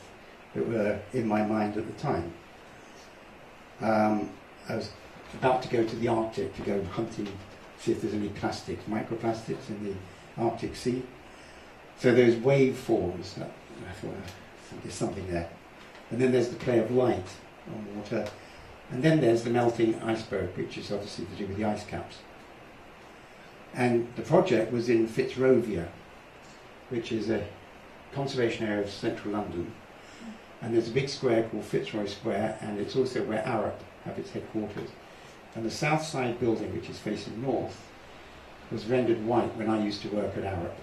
that were in my mind at the time. I was about to go to the Arctic to go hunting, see if there's any plastics, microplastics in the Arctic Sea. So those waveforms, I thought there's something there. And then there's the play of light on water. And then there's the melting iceberg, which is obviously to do with the ice caps. And the project was in Fitzrovia, which is a conservation area of central London. And there's a big square called Fitzroy Square, and it's also where Arup have its headquarters. And the south side building, which is facing north, was rendered white when I used to work at Arup.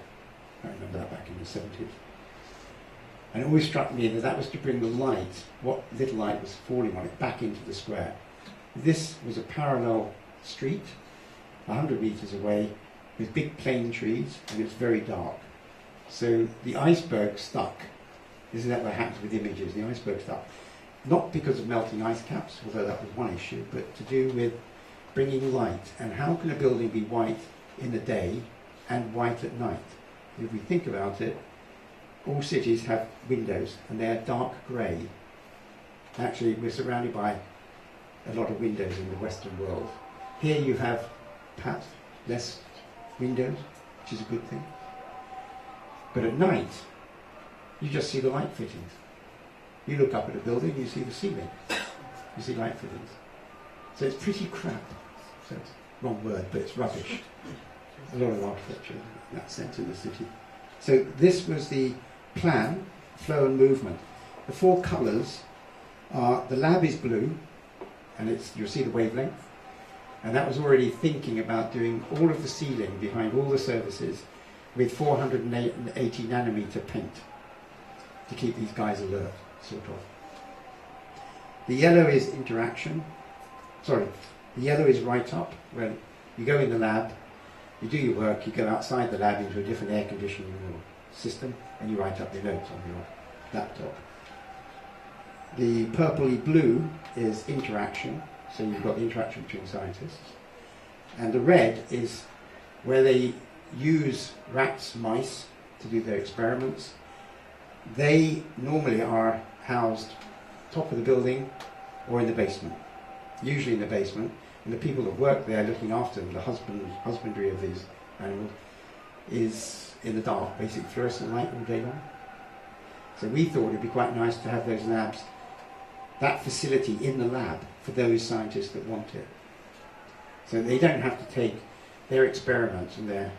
I remember that back in the 70s. And it always struck me that that was to bring the light, what little light was falling on it, back into the square. This was a parallel street, 100 metres away, with big plane trees, and it's very dark. So the iceberg stuck. This is what happens with images. The iceberg stuck. Not because of melting ice caps, although that was one issue, but to do with bringing light. And how can a building be white in the day and white at night? If we think about it, all cities have windows, and they're dark grey. Actually, we're surrounded by a lot of windows in the Western world. Here you have perhaps less windows, which is a good thing. But at night, you just see the light fittings. You look up at a building, you see the ceiling. You see light fittings. So it's pretty crap. So it's wrong word, but it's rubbish. A lot of architecture in that sense in the city. So this was the plan, flow and movement. The four colours are, the lab is blue, and you'll see the wavelength. And that was already thinking about doing all of the ceiling behind all the surfaces with 480 nanometer paint to keep these guys alert, sort of. The yellow is interaction. Sorry, the yellow is write up. When you go in the lab, you do your work, you go outside the lab into a different air conditioning system, and you write up your notes on your laptop. The purpley blue is interaction, so you've got the interaction between scientists. And the red is where they use rats, mice to do their experiments. They normally are housed top of the building or in the basement, usually in the basement, and the people that work there looking after them, the husbandry of these animals, is in the dark, basically fluorescent light all day long. So we thought it'd be quite nice to have those labs, that facility in the lab for those scientists that want it. So they don't have to take their experiments and their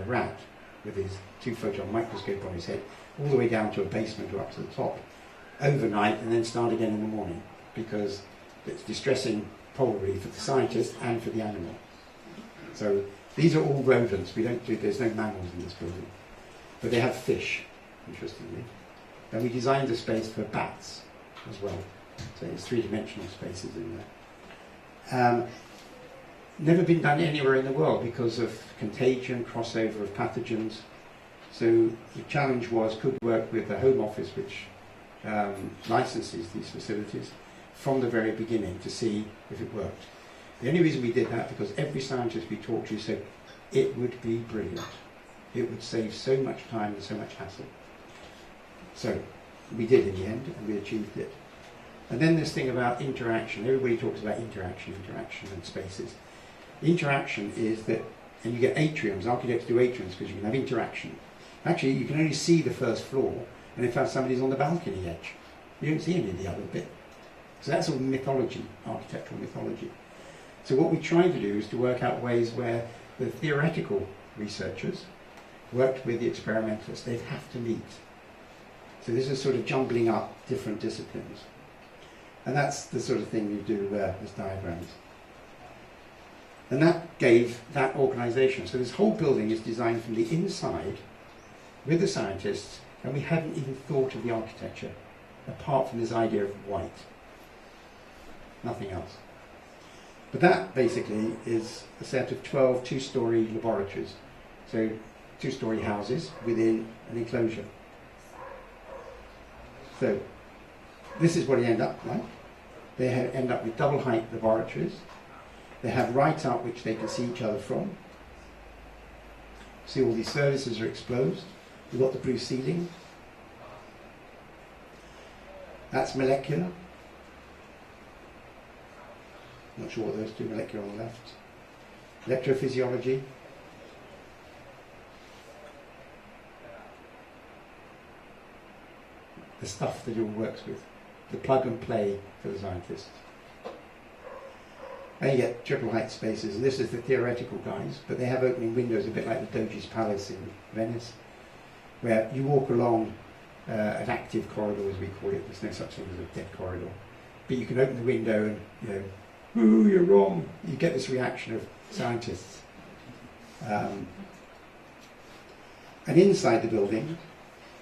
rat with his 2-photon microscope on his head all the way down to a basement or up to the top overnight and then start again in the morning, because it's distressing probably for the scientist and for the animal. So these are all rodents. There's no mammals in this building, but they have fish, interestingly. And we designed a space for bats as well. So it's 3-dimensional spaces in there. Never been done anywhere in the world because of contagion, crossover of pathogens. So the challenge was, could work with the Home Office, which licenses these facilities, from the very beginning to see if it worked. The only reason we did that because every scientist we talked to said it would be brilliant. It would save so much time and so much hassle. So we did in the end, and we achieved it. And then this thing about interaction. Everybody talks about interaction and spaces. The interaction is that, and you get atriums, architects do atriums because you can have interaction. Actually, you can only see the first floor, and in fact somebody's on the balcony edge. You don't see any of the other bit. So that's all mythology, architectural mythology. So what we try to do is to work out ways where the theoretical researchers worked with the experimentalists. They'd have to meet. So this is sort of jumbling up different disciplines. And that's the sort of thing you do as diagrams. And that gave that organisation. So this whole building is designed from the inside with the scientists, and we hadn't even thought of the architecture, apart from this idea of white. Nothing else. But that basically is a set of 12 2-storey laboratories. So 2-storey houses within an enclosure. So this is what you end up like. They end up with double height laboratories. They have right up which they can see each other from. See, all these services are exposed. We've got the blue ceiling. That's molecular. Not sure what those two, molecular on the left. Electrophysiology. The stuff that it all works with. The plug and play for the scientists. And you get triple height spaces, and this is the theoretical guys, but they have opening windows a bit like the Doge's Palace in Venice, where you walk along an active corridor, as we call it. There's no such thing as a dead corridor. But you can open the window and, you know, ooh, you're wrong. You get this reaction of scientists. And inside the building,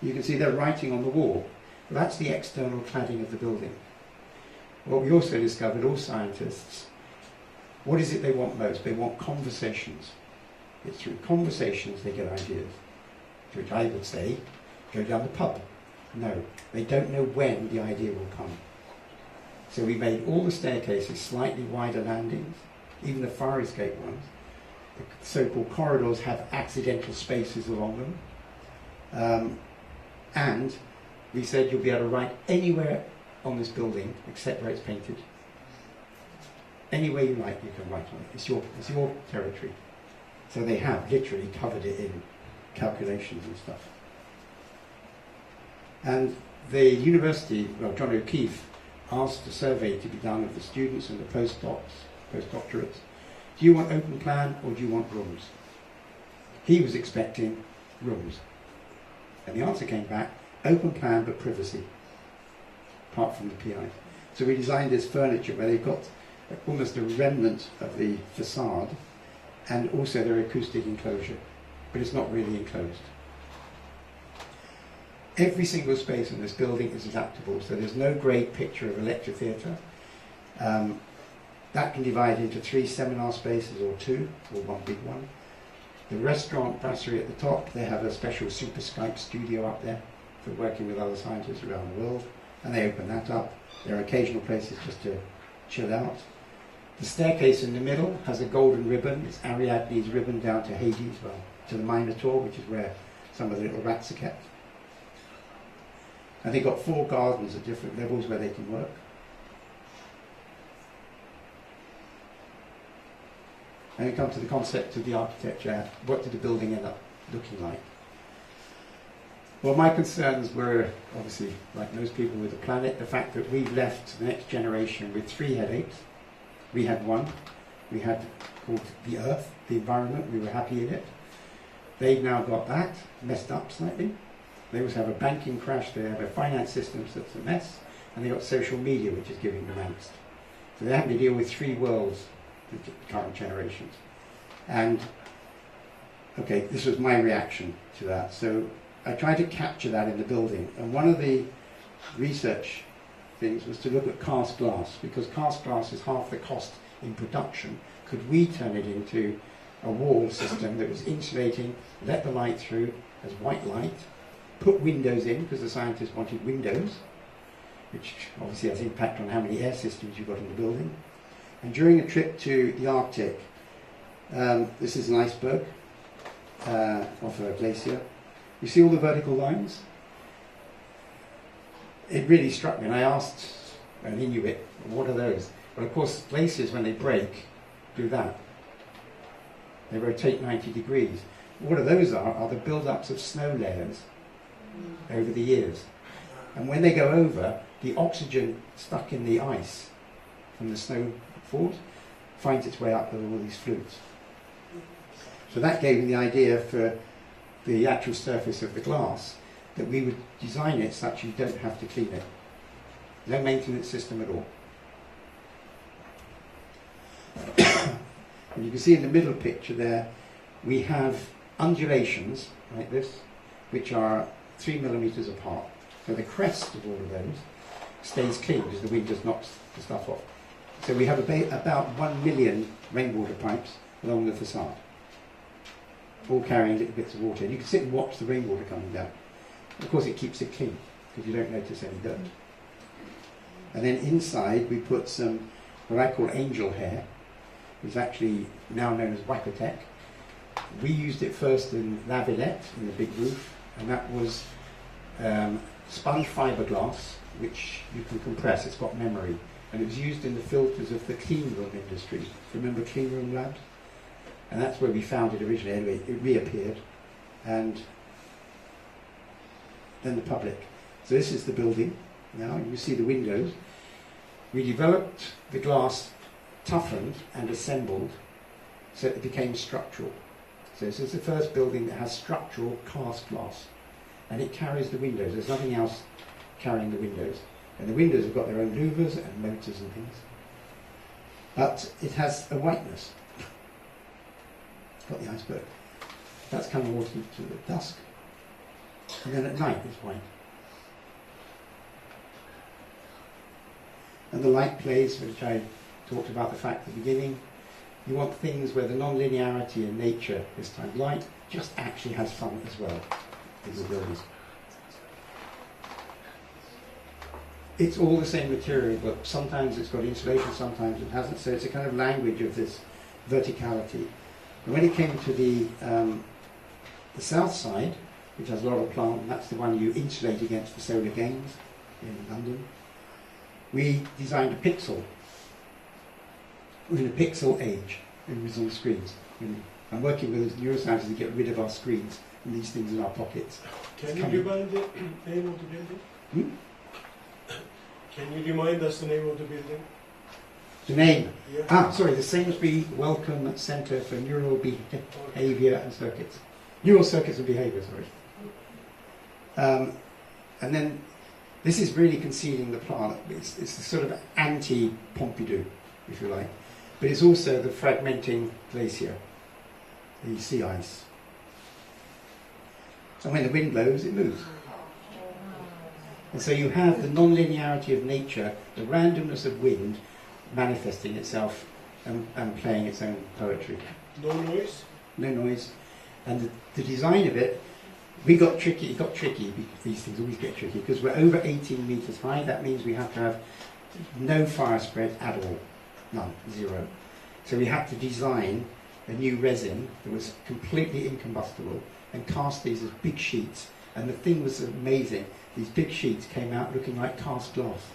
you can see they're writing on the wall. Well, that's the external cladding of the building. What we also discovered, all scientists, what is it they want most? They want conversations. It's through conversations they get ideas. To which I would say, go down the pub. No, they don't know when the idea will come. So we made all the staircases slightly wider landings, even the fire escape ones. The so-called corridors have accidental spaces along them. And we said you'll be able to write anywhere on this building except where it's painted. Anywhere you like, you can write on it. It's your territory. So they have literally covered it in calculations and stuff. And the university, well, John O'Keefe, asked a survey to be done of the students and the postdoctorates. Do you want open plan or do you want rooms? He was expecting rooms. And the answer came back, open plan but privacy, apart from the PI. So we designed this furniture where they've got almost a remnant of the facade and also their acoustic enclosure, but it's not really enclosed. Every single space in this building is adaptable, so there's no great picture of a lecture theatre. That can divide into 3 seminar spaces or 2, or one big one. The restaurant brasserie at the top, they have a special Super Skype studio up there for working with other scientists around the world, and they open that up. There are occasional places just to chill out. The staircase in the middle has a golden ribbon. It's Ariadne's ribbon down to Hades. Well, to the Minotaur, which is where some of the little rats are kept. And they've got 4 gardens at different levels where they can work. And we come to the concept of the architecture. What did the building end up looking like? Well, my concerns were, obviously, like most people with the planet, the fact that we left the next generation with 3 headaches. We had one. We had called the Earth, the environment. We were happy in it. They've now got that messed up slightly. They also have a banking crash. They have a finance system that's a mess. And they've got social media, which is giving them angst. So they're having to deal with 3 worlds, the current generations. And, okay, this was my reaction to that. So I tried to capture that in the building. And one of the research things was to look at cast glass, because cast glass is half the cost in production. Could we turn it into a wall system that was insulating, let the light through as white light, put windows in, because the scientists wanted windows, which obviously has impact on how many air systems you've got in the building. And during a trip to the Arctic, this is an iceberg off a glacier. You see all the vertical lines? It really struck me, and I asked an Inuit, what are those? Well, of course, glaciers, when they break, do that. They rotate 90 degrees. What those are the build-ups of snow layers over the years. And when they go over, the oxygen stuck in the ice from the snow falls finds its way up with all these flutes. So that gave me the idea for the actual surface of the glass, that we would design it such you don't have to clean it. No maintenance system at all. And you can see in the middle picture there, we have undulations like this, which are 3 millimeters apart. So the crest of all of those stays clean because the wind just knocks the stuff off. So we have about 1 million rainwater pipes along the facade, all carrying little bits of water. And you can sit and watch the rainwater coming down. Of course, it keeps it clean because you don't notice any dirt. And then inside, we put some what I call angel hair, which is actually now known as Wacotec. We used it first in La Villette, in the big roof, and that was sponge fiberglass, which you can compress. It's got memory. And it was used in the filters of the clean room industry. Remember clean room labs? And that's where we found it originally. Anyway, it reappeared. And then the public. So this is the building. Now you see the windows. We developed the glass, toughened and assembled so it became structural. So this is the first building that has structural cast glass. And it carries the windows. There's nothing else carrying the windows. And the windows have got their own louvers and motors and things. But it has a whiteness. It's got the iceberg. That's coming all to the dusk. And then at night it's white. And the light plays, which I talked about the fact at the beginning. You want things where the non-linearity in nature, this time light, just actually has fun as well in the buildings. It's all the same material, but sometimes it's got insulation, sometimes it hasn't. So it's a kind of language of this verticality. And when it came to the south side, which has a lot of plant, and that's the one you insulate against the solar gains in London, we designed a pixel. We're in a pixel age. It was on screens. I'm working with neuroscientists to get rid of our screens and these things in our pockets. Can you remind the name of the building? Can you remind us the name of the building? The name? Yeah. Sorry, the Sainsbury Wellcome Centre for Neural Behaviour and Circuits. Neural Circuits and Behaviour, sorry. And then this is really concealing the plant. It's the sort of anti-Pompidou, if you like. But it's also the fragmenting glacier, the sea ice. And when the wind blows, it moves. And so you have the non-linearity of nature, the randomness of wind manifesting itself and playing its own poetry. No noise? No noise. And the design of it, it got tricky, these things always get tricky, because we're over 18 metres high. That means we have to have no fire spread at all. None, zero. So we had to design a new resin that was completely incombustible and cast these as big sheets. And the thing was amazing. These big sheets came out looking like cast glass.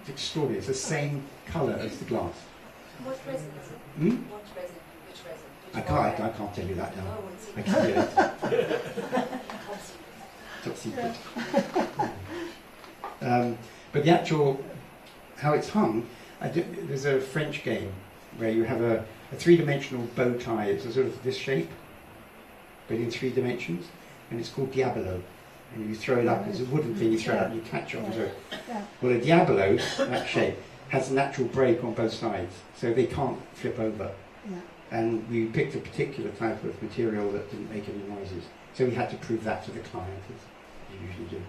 It's extraordinary. It's the same colour as the glass. What resin is it? Hmm? What resin? Which resin? I can't tell you that now. Oh, it's I can tell you that. top secret. Top secret. But the actual, how it's hung, there's a French game where you have a three-dimensional bow tie. It's a sort of this shape, but in 3 dimensions, and it's called Diabolo. And you throw it up as a wooden thing, you throw it up and you catch it onto it. Well, a Diabolo, that shape, has a natural break on both sides, so they can't flip over. And we picked a particular type of material that didn't make any noises. So we had to prove that to the client, as you usually do.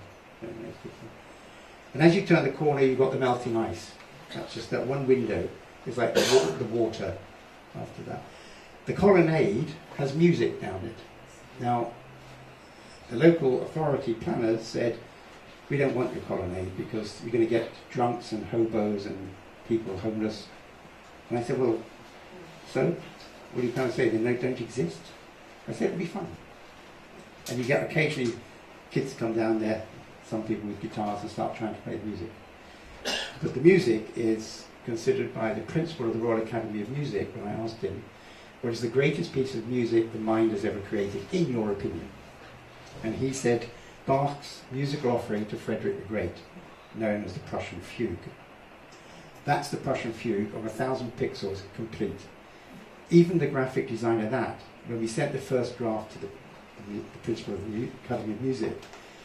And as you turn the corner, you've got the melting ice. That's just that one window. It's like the water after that. The colonnade has music down it. Now, the local authority planners said, we don't want your colonnade because you're going to get drunks and hobos and people homeless. And I said, well, so? What do you kind of say? They don't exist? I said, it'll be fun. And you get occasionally kids come down there, some people with guitars, and start trying to play music. But the music is considered by the principal of the Royal Academy of Music, when I asked him, what is the greatest piece of music the mind has ever created, in your opinion? And he said, Bach's musical offering to Frederick the Great, known as the Prussian Fugue. That's the Prussian Fugue of 1,000 pixels, complete. Even the graphic designer of that, when we sent the first draft to the principal of the Academy of Music,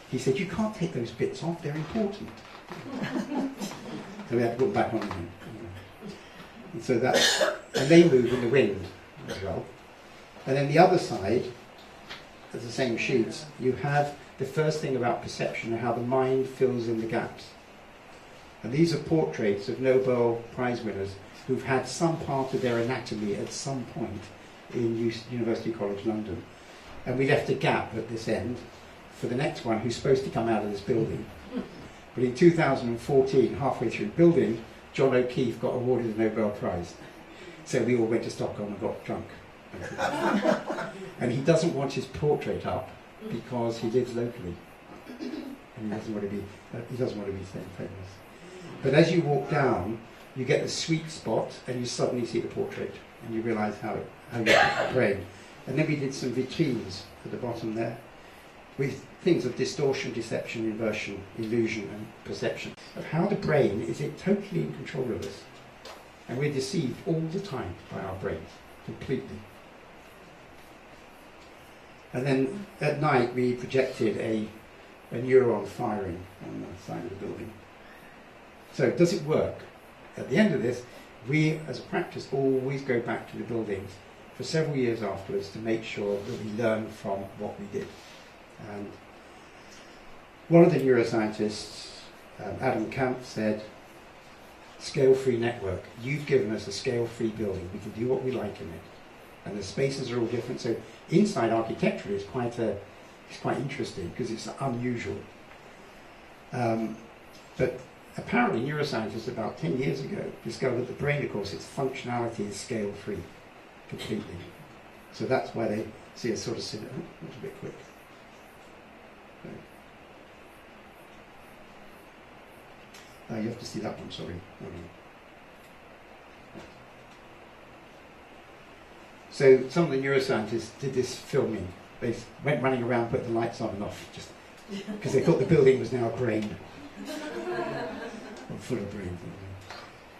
he said, you can't take those bits off, they're important. So we had to put them back on again. And so and they move in the wind as well. And then the other side, as the same sheets, you have the first thing about perception and how the mind fills in the gaps. And these are portraits of Nobel Prize winners who've had some part of their anatomy at some point in University College London. And we left a gap at this end for the next one who's supposed to come out of this building. But in 2014, halfway through building, John O'Keefe got awarded the Nobel Prize. So we all went to Stockholm and got drunk. And he doesn't want his portrait up because he lives locally. And he doesn't want to be famous. But as you walk down, you get the sweet spot and you suddenly see the portrait and you realise how you get the brain. And then we did some vitrines at the bottom there with things of distortion, deception, inversion, illusion and perception. Of how the brain is totally in control of us. And we're deceived all the time by our brains, completely. And then at night we projected a neuron firing on the side of the building. So does it work? At the end of this, we as a practice always go back to the buildings for several years afterwards to make sure that we learn from what we did. And one of the neuroscientists, Adam Camp, said, scale-free network. You've given us a scale-free building. We can do what we like in it. And the spaces are all different. So inside architecturally it's quite interesting because it's unusual. But apparently neuroscientists about 10 years ago discovered that the brain, of course, its functionality is scale-free completely. So that's why they see a sort of that was a bit quick. You have to see that one, sorry. So some of the neuroscientists did this filming. They went running around, put the lights on and off, just because they thought the building was now a brain. Full of brains.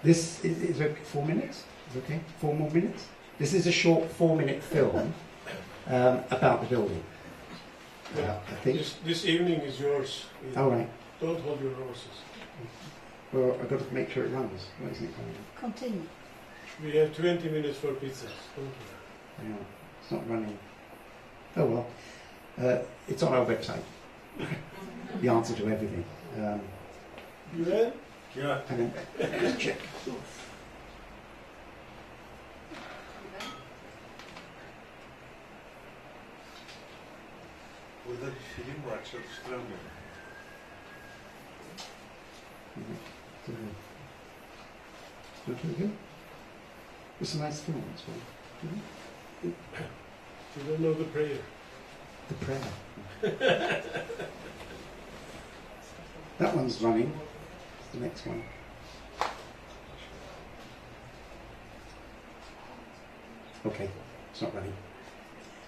This is okay, 4 minutes? Is okay? 4 more minutes? This is a short 4-minute film about the building. Yeah. I think. This evening is yours. All right. Don't hold your horses. Well, I've got to make sure it runs. Why isn't it running? Continue. We have 20 minutes for pizzas. Don't worry. Yeah, it's not running. Oh well. It's on our website. The answer to everything. You in? Yeah. Hang on. Just check. Burada bir film var, çalıştıramıyorum. It's a nice film, as well. You don't know the prayer. The prayer. That one's running. The next one. Okay, it's not running.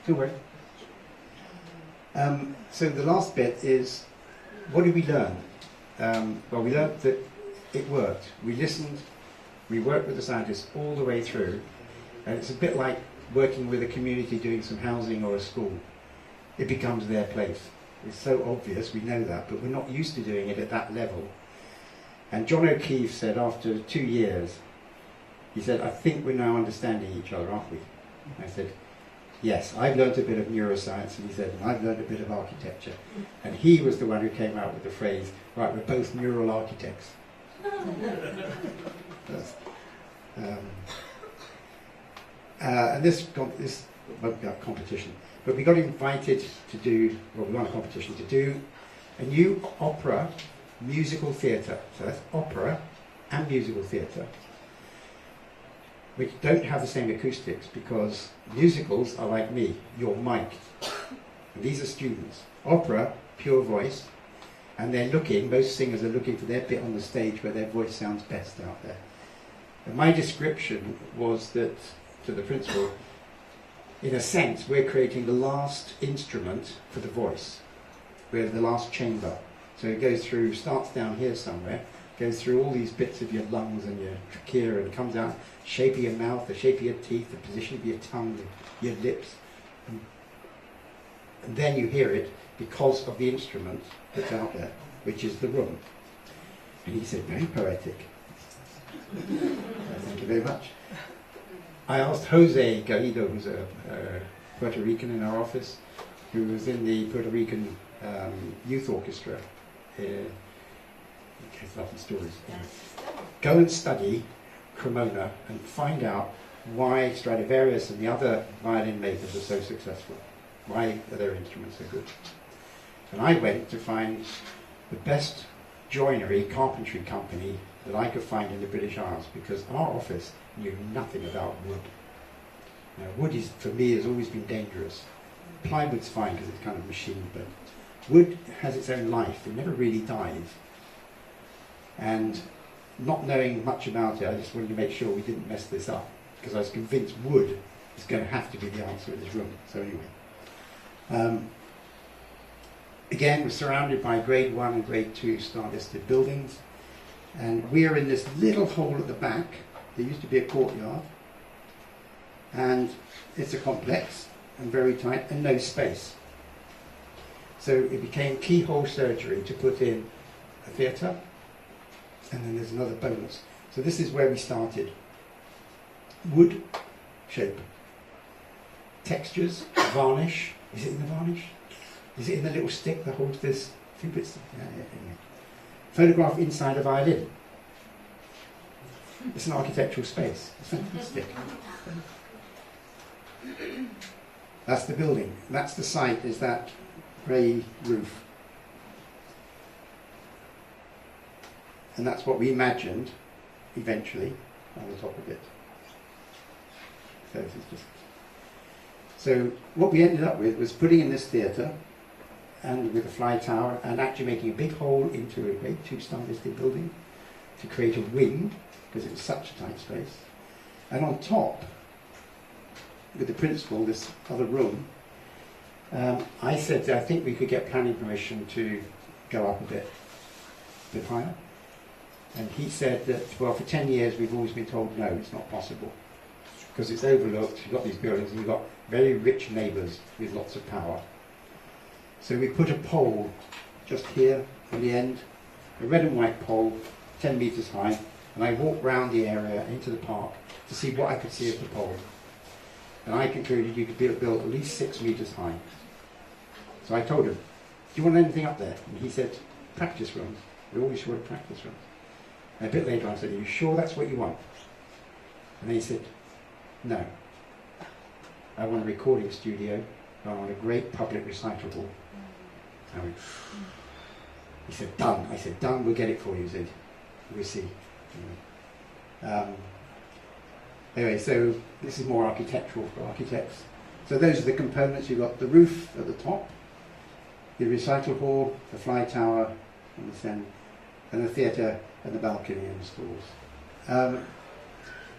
Don't worry. So the last bit is, what did we learn? Well, we learned that it worked. We listened, we worked with the scientists all the way through, and it's a bit like working with a community doing some housing or a school. It becomes their place. It's so obvious, we know that, but we're not used to doing it at that level. And John O'Keefe said after 2 years, he said, I think we're now understanding each other, aren't we? I said, yes, I've learned a bit of neuroscience, and he said, and I've learned a bit of architecture. And he was the one who came out with the phrase, right, we're both neural architects. And this won't be a competition, but we got invited to do, well, we won a competition to do a new opera musical theatre. So that's opera and musical theatre, which don't have the same acoustics because musicals are like me, you're mic'd. And these are students. Opera, pure voice, and they're looking, most singers are looking for their bit on the stage where their voice sounds best out there. And my description was that, to the principal, in a sense, we're creating the last instrument for the voice. We're the last chamber. So it goes through, starts down here somewhere, goes through all these bits of your lungs and your trachea and comes out, shape of your mouth, the shape of your teeth, the position of your tongue, your lips. And then you hear it because of the instrument that's out there, which is the room. And he said, very poetic. Thank you very much. I asked Jose Garrido, who's a Puerto Rican in our office, who was in the Puerto Rican youth orchestra. Lots of stories. Go and study Cremona and find out why Stradivarius and the other violin makers are so successful. Why are their instruments so good? And I went to find the best joinery carpentry company that I could find in the British Isles, because our office knew nothing about wood. Now, wood is, for me, has always been dangerous. Plywood's fine because it's kind of machine, but wood has its own life. It never really dies. And not knowing much about it, I just wanted to make sure we didn't mess this up, because I was convinced wood is going to have to be the answer in this room. So anyway. Again, we're surrounded by grade 1 and grade 2 star-listed buildings. And we are in this little hole at the back. There used to be a courtyard. And it's a complex and very tight and no space. So it became keyhole surgery to put in a theatre. And then there's another bonus. So this is where we started. Wood shape. Textures, varnish. Is it in the varnish? Is it in the little stick that holds this? I think it's, yeah. Photograph inside a violin. It's an architectural space. It's fantastic. That's the building. That's the site, is that grey roof. And that's what we imagined, eventually, on the top of it. So this is just... So what we ended up with was putting in this theatre, and with a fly tower, and actually making a big hole into a grade 2 star-listed building to create a wing, because it was such a tight space. And on top, with the principal, this other room, I said I think we could get planning permission to go up a bit higher. And he said that, well, for 10 years we've always been told no, it's not possible. Because it's overlooked, you've got these buildings, and you've got very rich neighbours with lots of power. So we put a pole just here on the end, a red and white pole, 10 metres high, and I walked round the area into the park to see what I could see of the pole. And I concluded you could build at least 6 metres high. So I told him, do you want anything up there? And he said, practice rooms. We always short of practice rooms. And a bit later I said, are you sure that's what you want? And then he said, no. I want a recording studio. I want a great public recital hall. I went, he said, done. I said, done, we'll get it for you, Zid. We'll see. And Anyway, so this is more architectural for architects. So those are the components. You've got the roof at the top, the recital hall, the fly tower, and the theatre and the balcony and the stalls.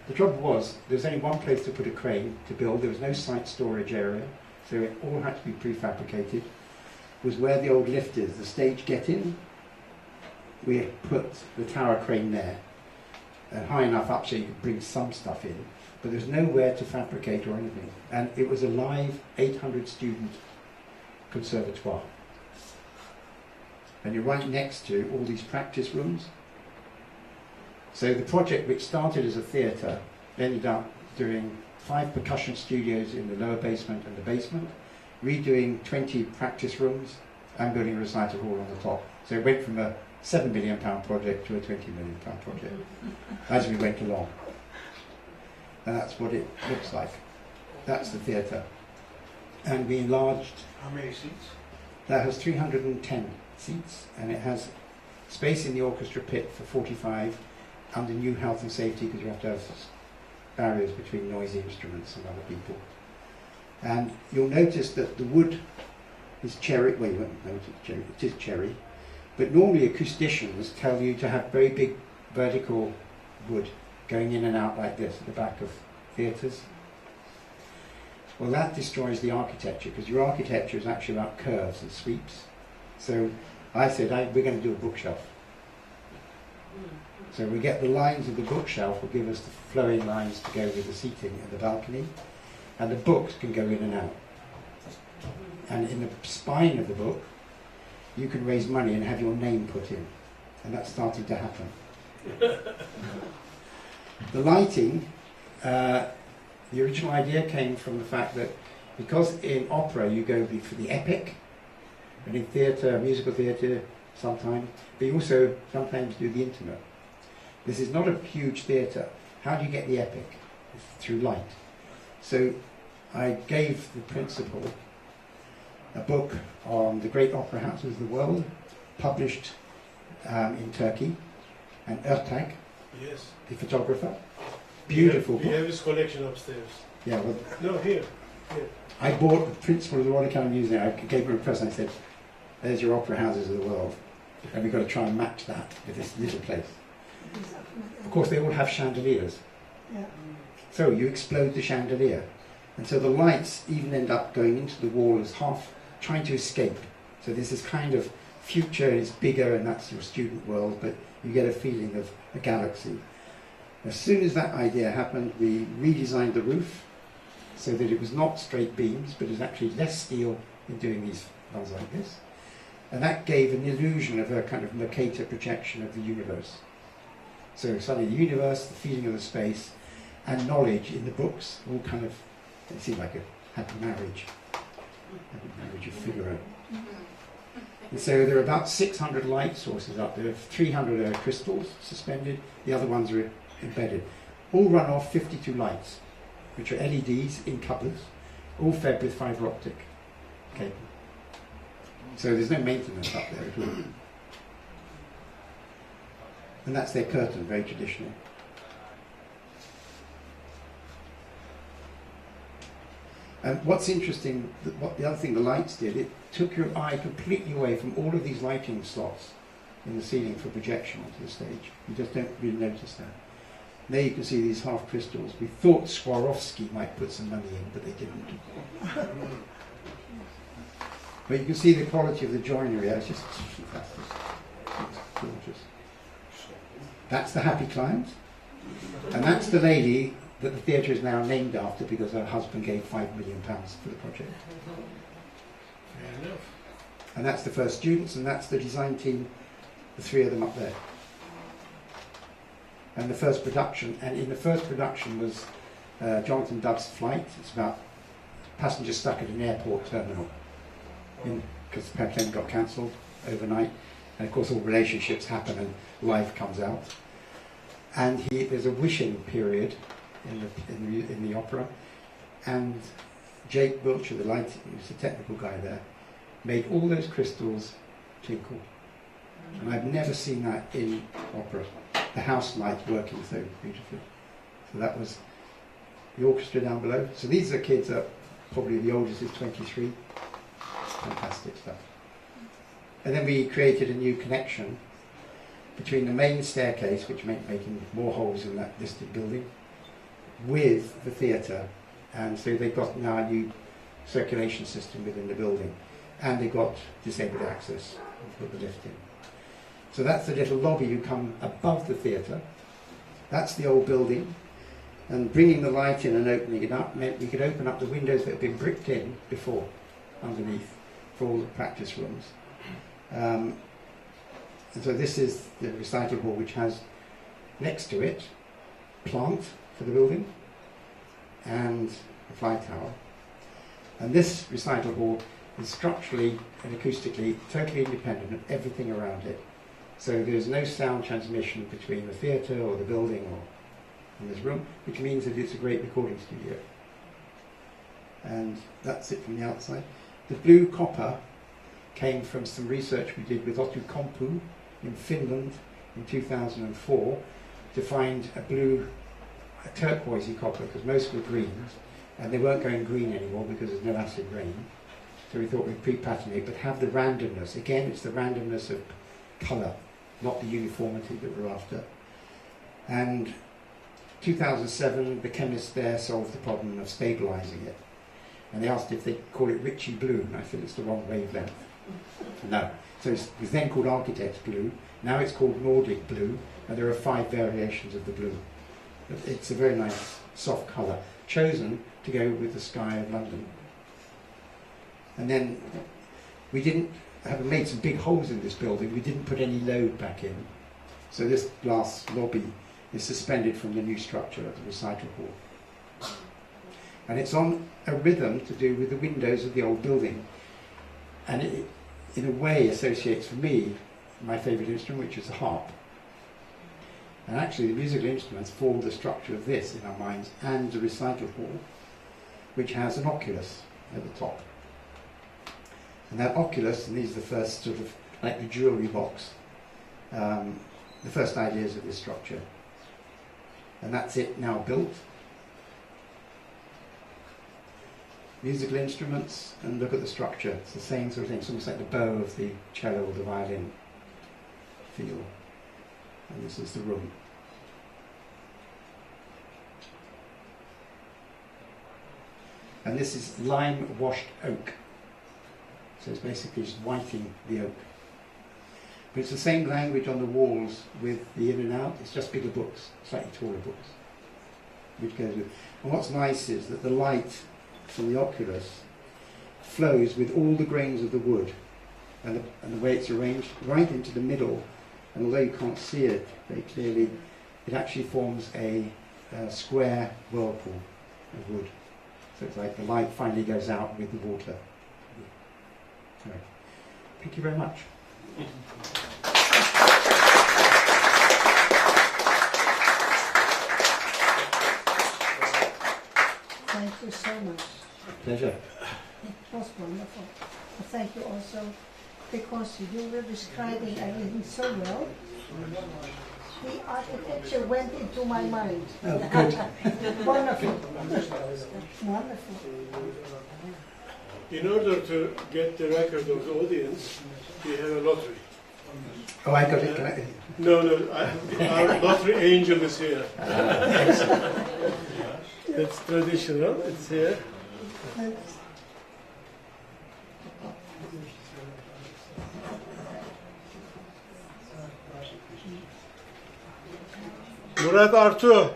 The trouble was, there was only one place to put a crane to build. There was no site storage area, so it all had to be prefabricated. It was where the old lift is, the stage get-in. We had put the tower crane there, and high enough up so you could bring some stuff in, but there was nowhere to fabricate or anything. And it was a live 800-student conservatoire. And you're right next to all these practice rooms. So the project, which started as a theatre, ended up doing 5 percussion studios in the lower basement and the basement, redoing 20 practice rooms, and building a recital hall on the top. So it went from a £7 million project to a £20 million project as we went along. And that's what it looks like. That's the theatre. And we enlarged. How many seats? That has 310 seats, and it has space in the orchestra pit for 45 under new health and safety, because you have to have barriers between noisy instruments and other people. And you'll notice that the wood is cherry. Well, you won't notice cherry. It is cherry. But normally acousticians tell you to have very big vertical wood going in and out like this at the back of theatres. Well, that destroys the architecture, because your architecture is actually about curves and sweeps. So I said, we're going to do a bookshelf. So we get the lines of the bookshelf will give us the flowing lines to go with the seating and the balcony, and the books can go in and out. And in the spine of the book, you can raise money and have your name put in, and that's starting to happen. The lighting, the original idea came from the fact that because in opera you go for the epic, and in theatre, musical theatre sometimes, but you also sometimes do the intimate. This is not a huge theatre. How do you get the epic? It's through light. So I gave the principal a book on the great opera houses of the world, published in Turkey, and Ertag, Yes. the photographer. Beautiful We book. have his collection upstairs. Yeah, well, No, here. I bought the principal of the Royal Academy Museum. I gave him a present. I said, "There's your opera houses of the world, and we've got to try and match that with this little place." Of course, they all have chandeliers. Yeah. So you explode the chandelier, and so the lights even end up going into the wall as half trying to escape. So there's this kind of future, it's bigger, and that's your student world, but you get a feeling of a galaxy. As soon as that idea happened, we redesigned the roof so that it was not straight beams, but it was actually less steel in doing these ones like this. And that gave an illusion of a kind of Mercator projection of the universe. So suddenly the universe, the feeling of the space, and knowledge in the books all kind of, it seemed like a happy marriage of Figaro. And so there are about 600 light sources up there. 300 are crystals suspended, the other ones are embedded. All run off 52 lights, which are LEDs in couplers, all fed with fibre optic cable. So there's no maintenance up there at all. And that's their curtain, very traditional. And what's interesting, what the other thing the lights did, it took your eye completely away from all of these lighting slots in the ceiling for projection onto the stage. You just don't really notice that. There you can see these half crystals. We thought Swarovski might put some money in, but they didn't. But you can see the quality of the joinery. It's just fantastic. It's gorgeous. That's the happy client. And that's the lady that the theatre is now named after because her husband gave £5 million for the project. Fair enough. And that's the first students, and that's the design team, the 3 of them up there. And the first production, and in the first production was Jonathan Dove's Flight. It's about passengers stuck at an airport terminal because the plane got cancelled overnight. And of course all relationships happen and life comes out. And there's a wishing period in the opera, and Jake Wiltshire, the lighting, who's the technical guy there, made all those crystals twinkle. And I've never seen that in opera. The house light working so beautifully. So that was the orchestra down below. So these are kids that probably the oldest is 23. Fantastic stuff. And then we created a new connection between the main staircase, which meant making more holes in that listed building, with the theatre. And so they've got now a new circulation system within the building. And they've got disabled access and put the lift in. So that's the little lobby you come above the theatre. That's the old building. And bringing the light in and opening it up meant we could open up the windows that had been bricked in before, underneath, for all the practice rooms. And so this is the recital hall, which has next to it plant for the building and a fly tower. And this recital hall is structurally and acoustically totally independent of everything around it. So there's no sound transmission between the theatre or the building or in this room, which means that it's a great recording studio. And that's it from the outside. The blue copper came from some research we did with Outokumpu in Finland in 2004 to find a turquoisey copper, because most were greens, and they weren't going green anymore because there's no acid rain. So we thought we'd pre-pattern it, but have the randomness. Again, it's the randomness of colour, not the uniformity that we're after. And 2007, the chemists there solved the problem of stabilising it. And they asked if they'd call it Ritchie blue, and I said it's the wrong wavelength. No. So it was then called Architect's blue, now it's called Nordic blue, and there are 5 variations of the blue. It's a very nice, soft colour, chosen to go with the sky of London. And then we didn't have made some big holes in this building, we didn't put any load back in. So this glass lobby is suspended from the new structure of the recital hall. And it's on a rhythm to do with the windows of the old building. And it, in a way, associates for me my favourite instrument, which is the harp. And actually the musical instruments form the structure of this in our minds, and the recital hall, which has an oculus at the top. And that oculus, and these are the first sort of, like the jewellery box, the first ideas of this structure. And that's it now built. Musical instruments, and look at the structure. It's the same sort of thing. It's almost like the bow of the cello or the violin feel. And this is the room. And this is lime washed oak. So it's basically just whiting the oak. But it's the same language on the walls with the in and out. It's just bigger books, slightly taller books, which goes with. And what's nice is that the light from the oculus flows with all the grains of the wood and the way it's arranged right into the middle. And although you can't see it very clearly, it actually forms a square whirlpool of wood. So it's like the light finally goes out with the water. Right. Thank you very much. Thank you so much. Pleasure. It was wonderful. Thank you also because you were describing everything so well. The architecture went into my mind. Oh, good. Wonderful. Wonderful. In order to get the record of the audience, we have a lottery. Oh, I got it. Can I? No, our lottery angel is here. It's traditional, it's here. Murat Artu.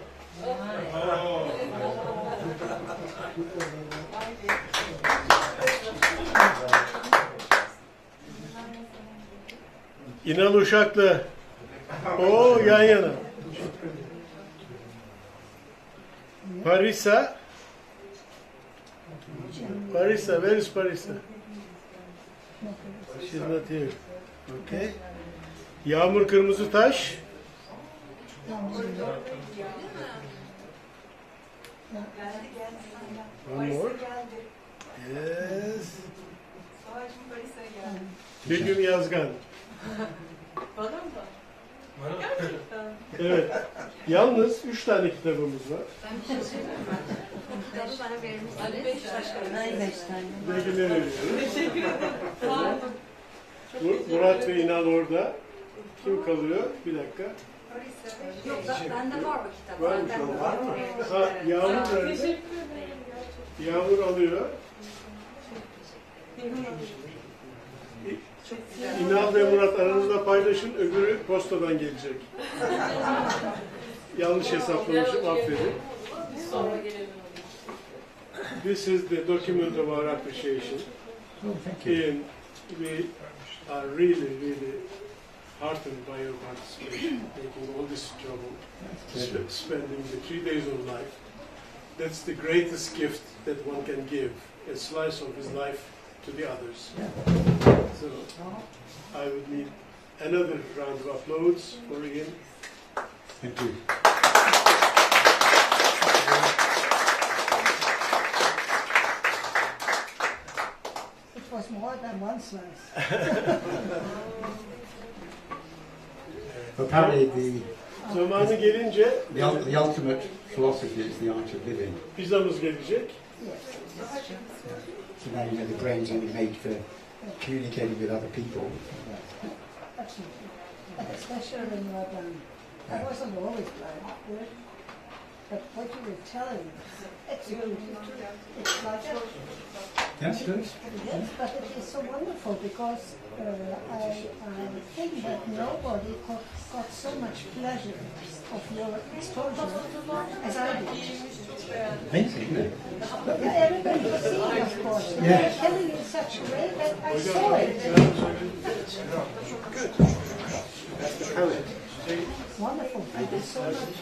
İnal Uşaklı. O yan yana. Parisa. Parisa, where is Parisa? She's not here. Okay. Yağmur Kırmızıtaş. One more. Yes. Begüm Yazgan. Bana mı? Evet. Yalnız 3 tane kitabımız var. Ben bir şey söyleyeyim mi? kitabı bana vermişsiniz. Hadi 5 başkanım. Ay 5 tane. Belgeleri veriyoruz. Teşekkür ederim. Sağ olun. Murat ve İnal orada. Kim kalıyor? Bir dakika. Yok, bende var o kitap. Var mı? Bende Var mı? Ha, Yağmur nerede? Teşekkür ederim. Yağmur alıyor. İnal ve Murat aranızda paylaşın. Öbürü postadan gelecek. Yanlış hesaplamışım. Affedin. Sonra gelelim. This is the document of our appreciation. Oh, thank you. And we are really, really heartened by your participation, making all this trouble, spending the 3 days of life. That's the greatest gift that one can give, a slice of his life to the others. So I would need another round of applause for Ian. Thank you. It was more than one slice. Apparently the Zamanı gelince the ultimate philosophy is the art of living. pizzamız gelecek. Yes. So now you know the brain's only made for communicating with other people. Absolutely. And especially when you are blind. I wasn't always blind, but what you were telling, executed, it's like that. That's good. Yes, but it is so wonderful because I think that nobody got so much pleasure of your exposure as I did. Amazing, isn't it? Yeah, everybody was seeing, of course. And Yeah. they were telling in such a way that I saw it. Poet. Wonderful. Thank you so much.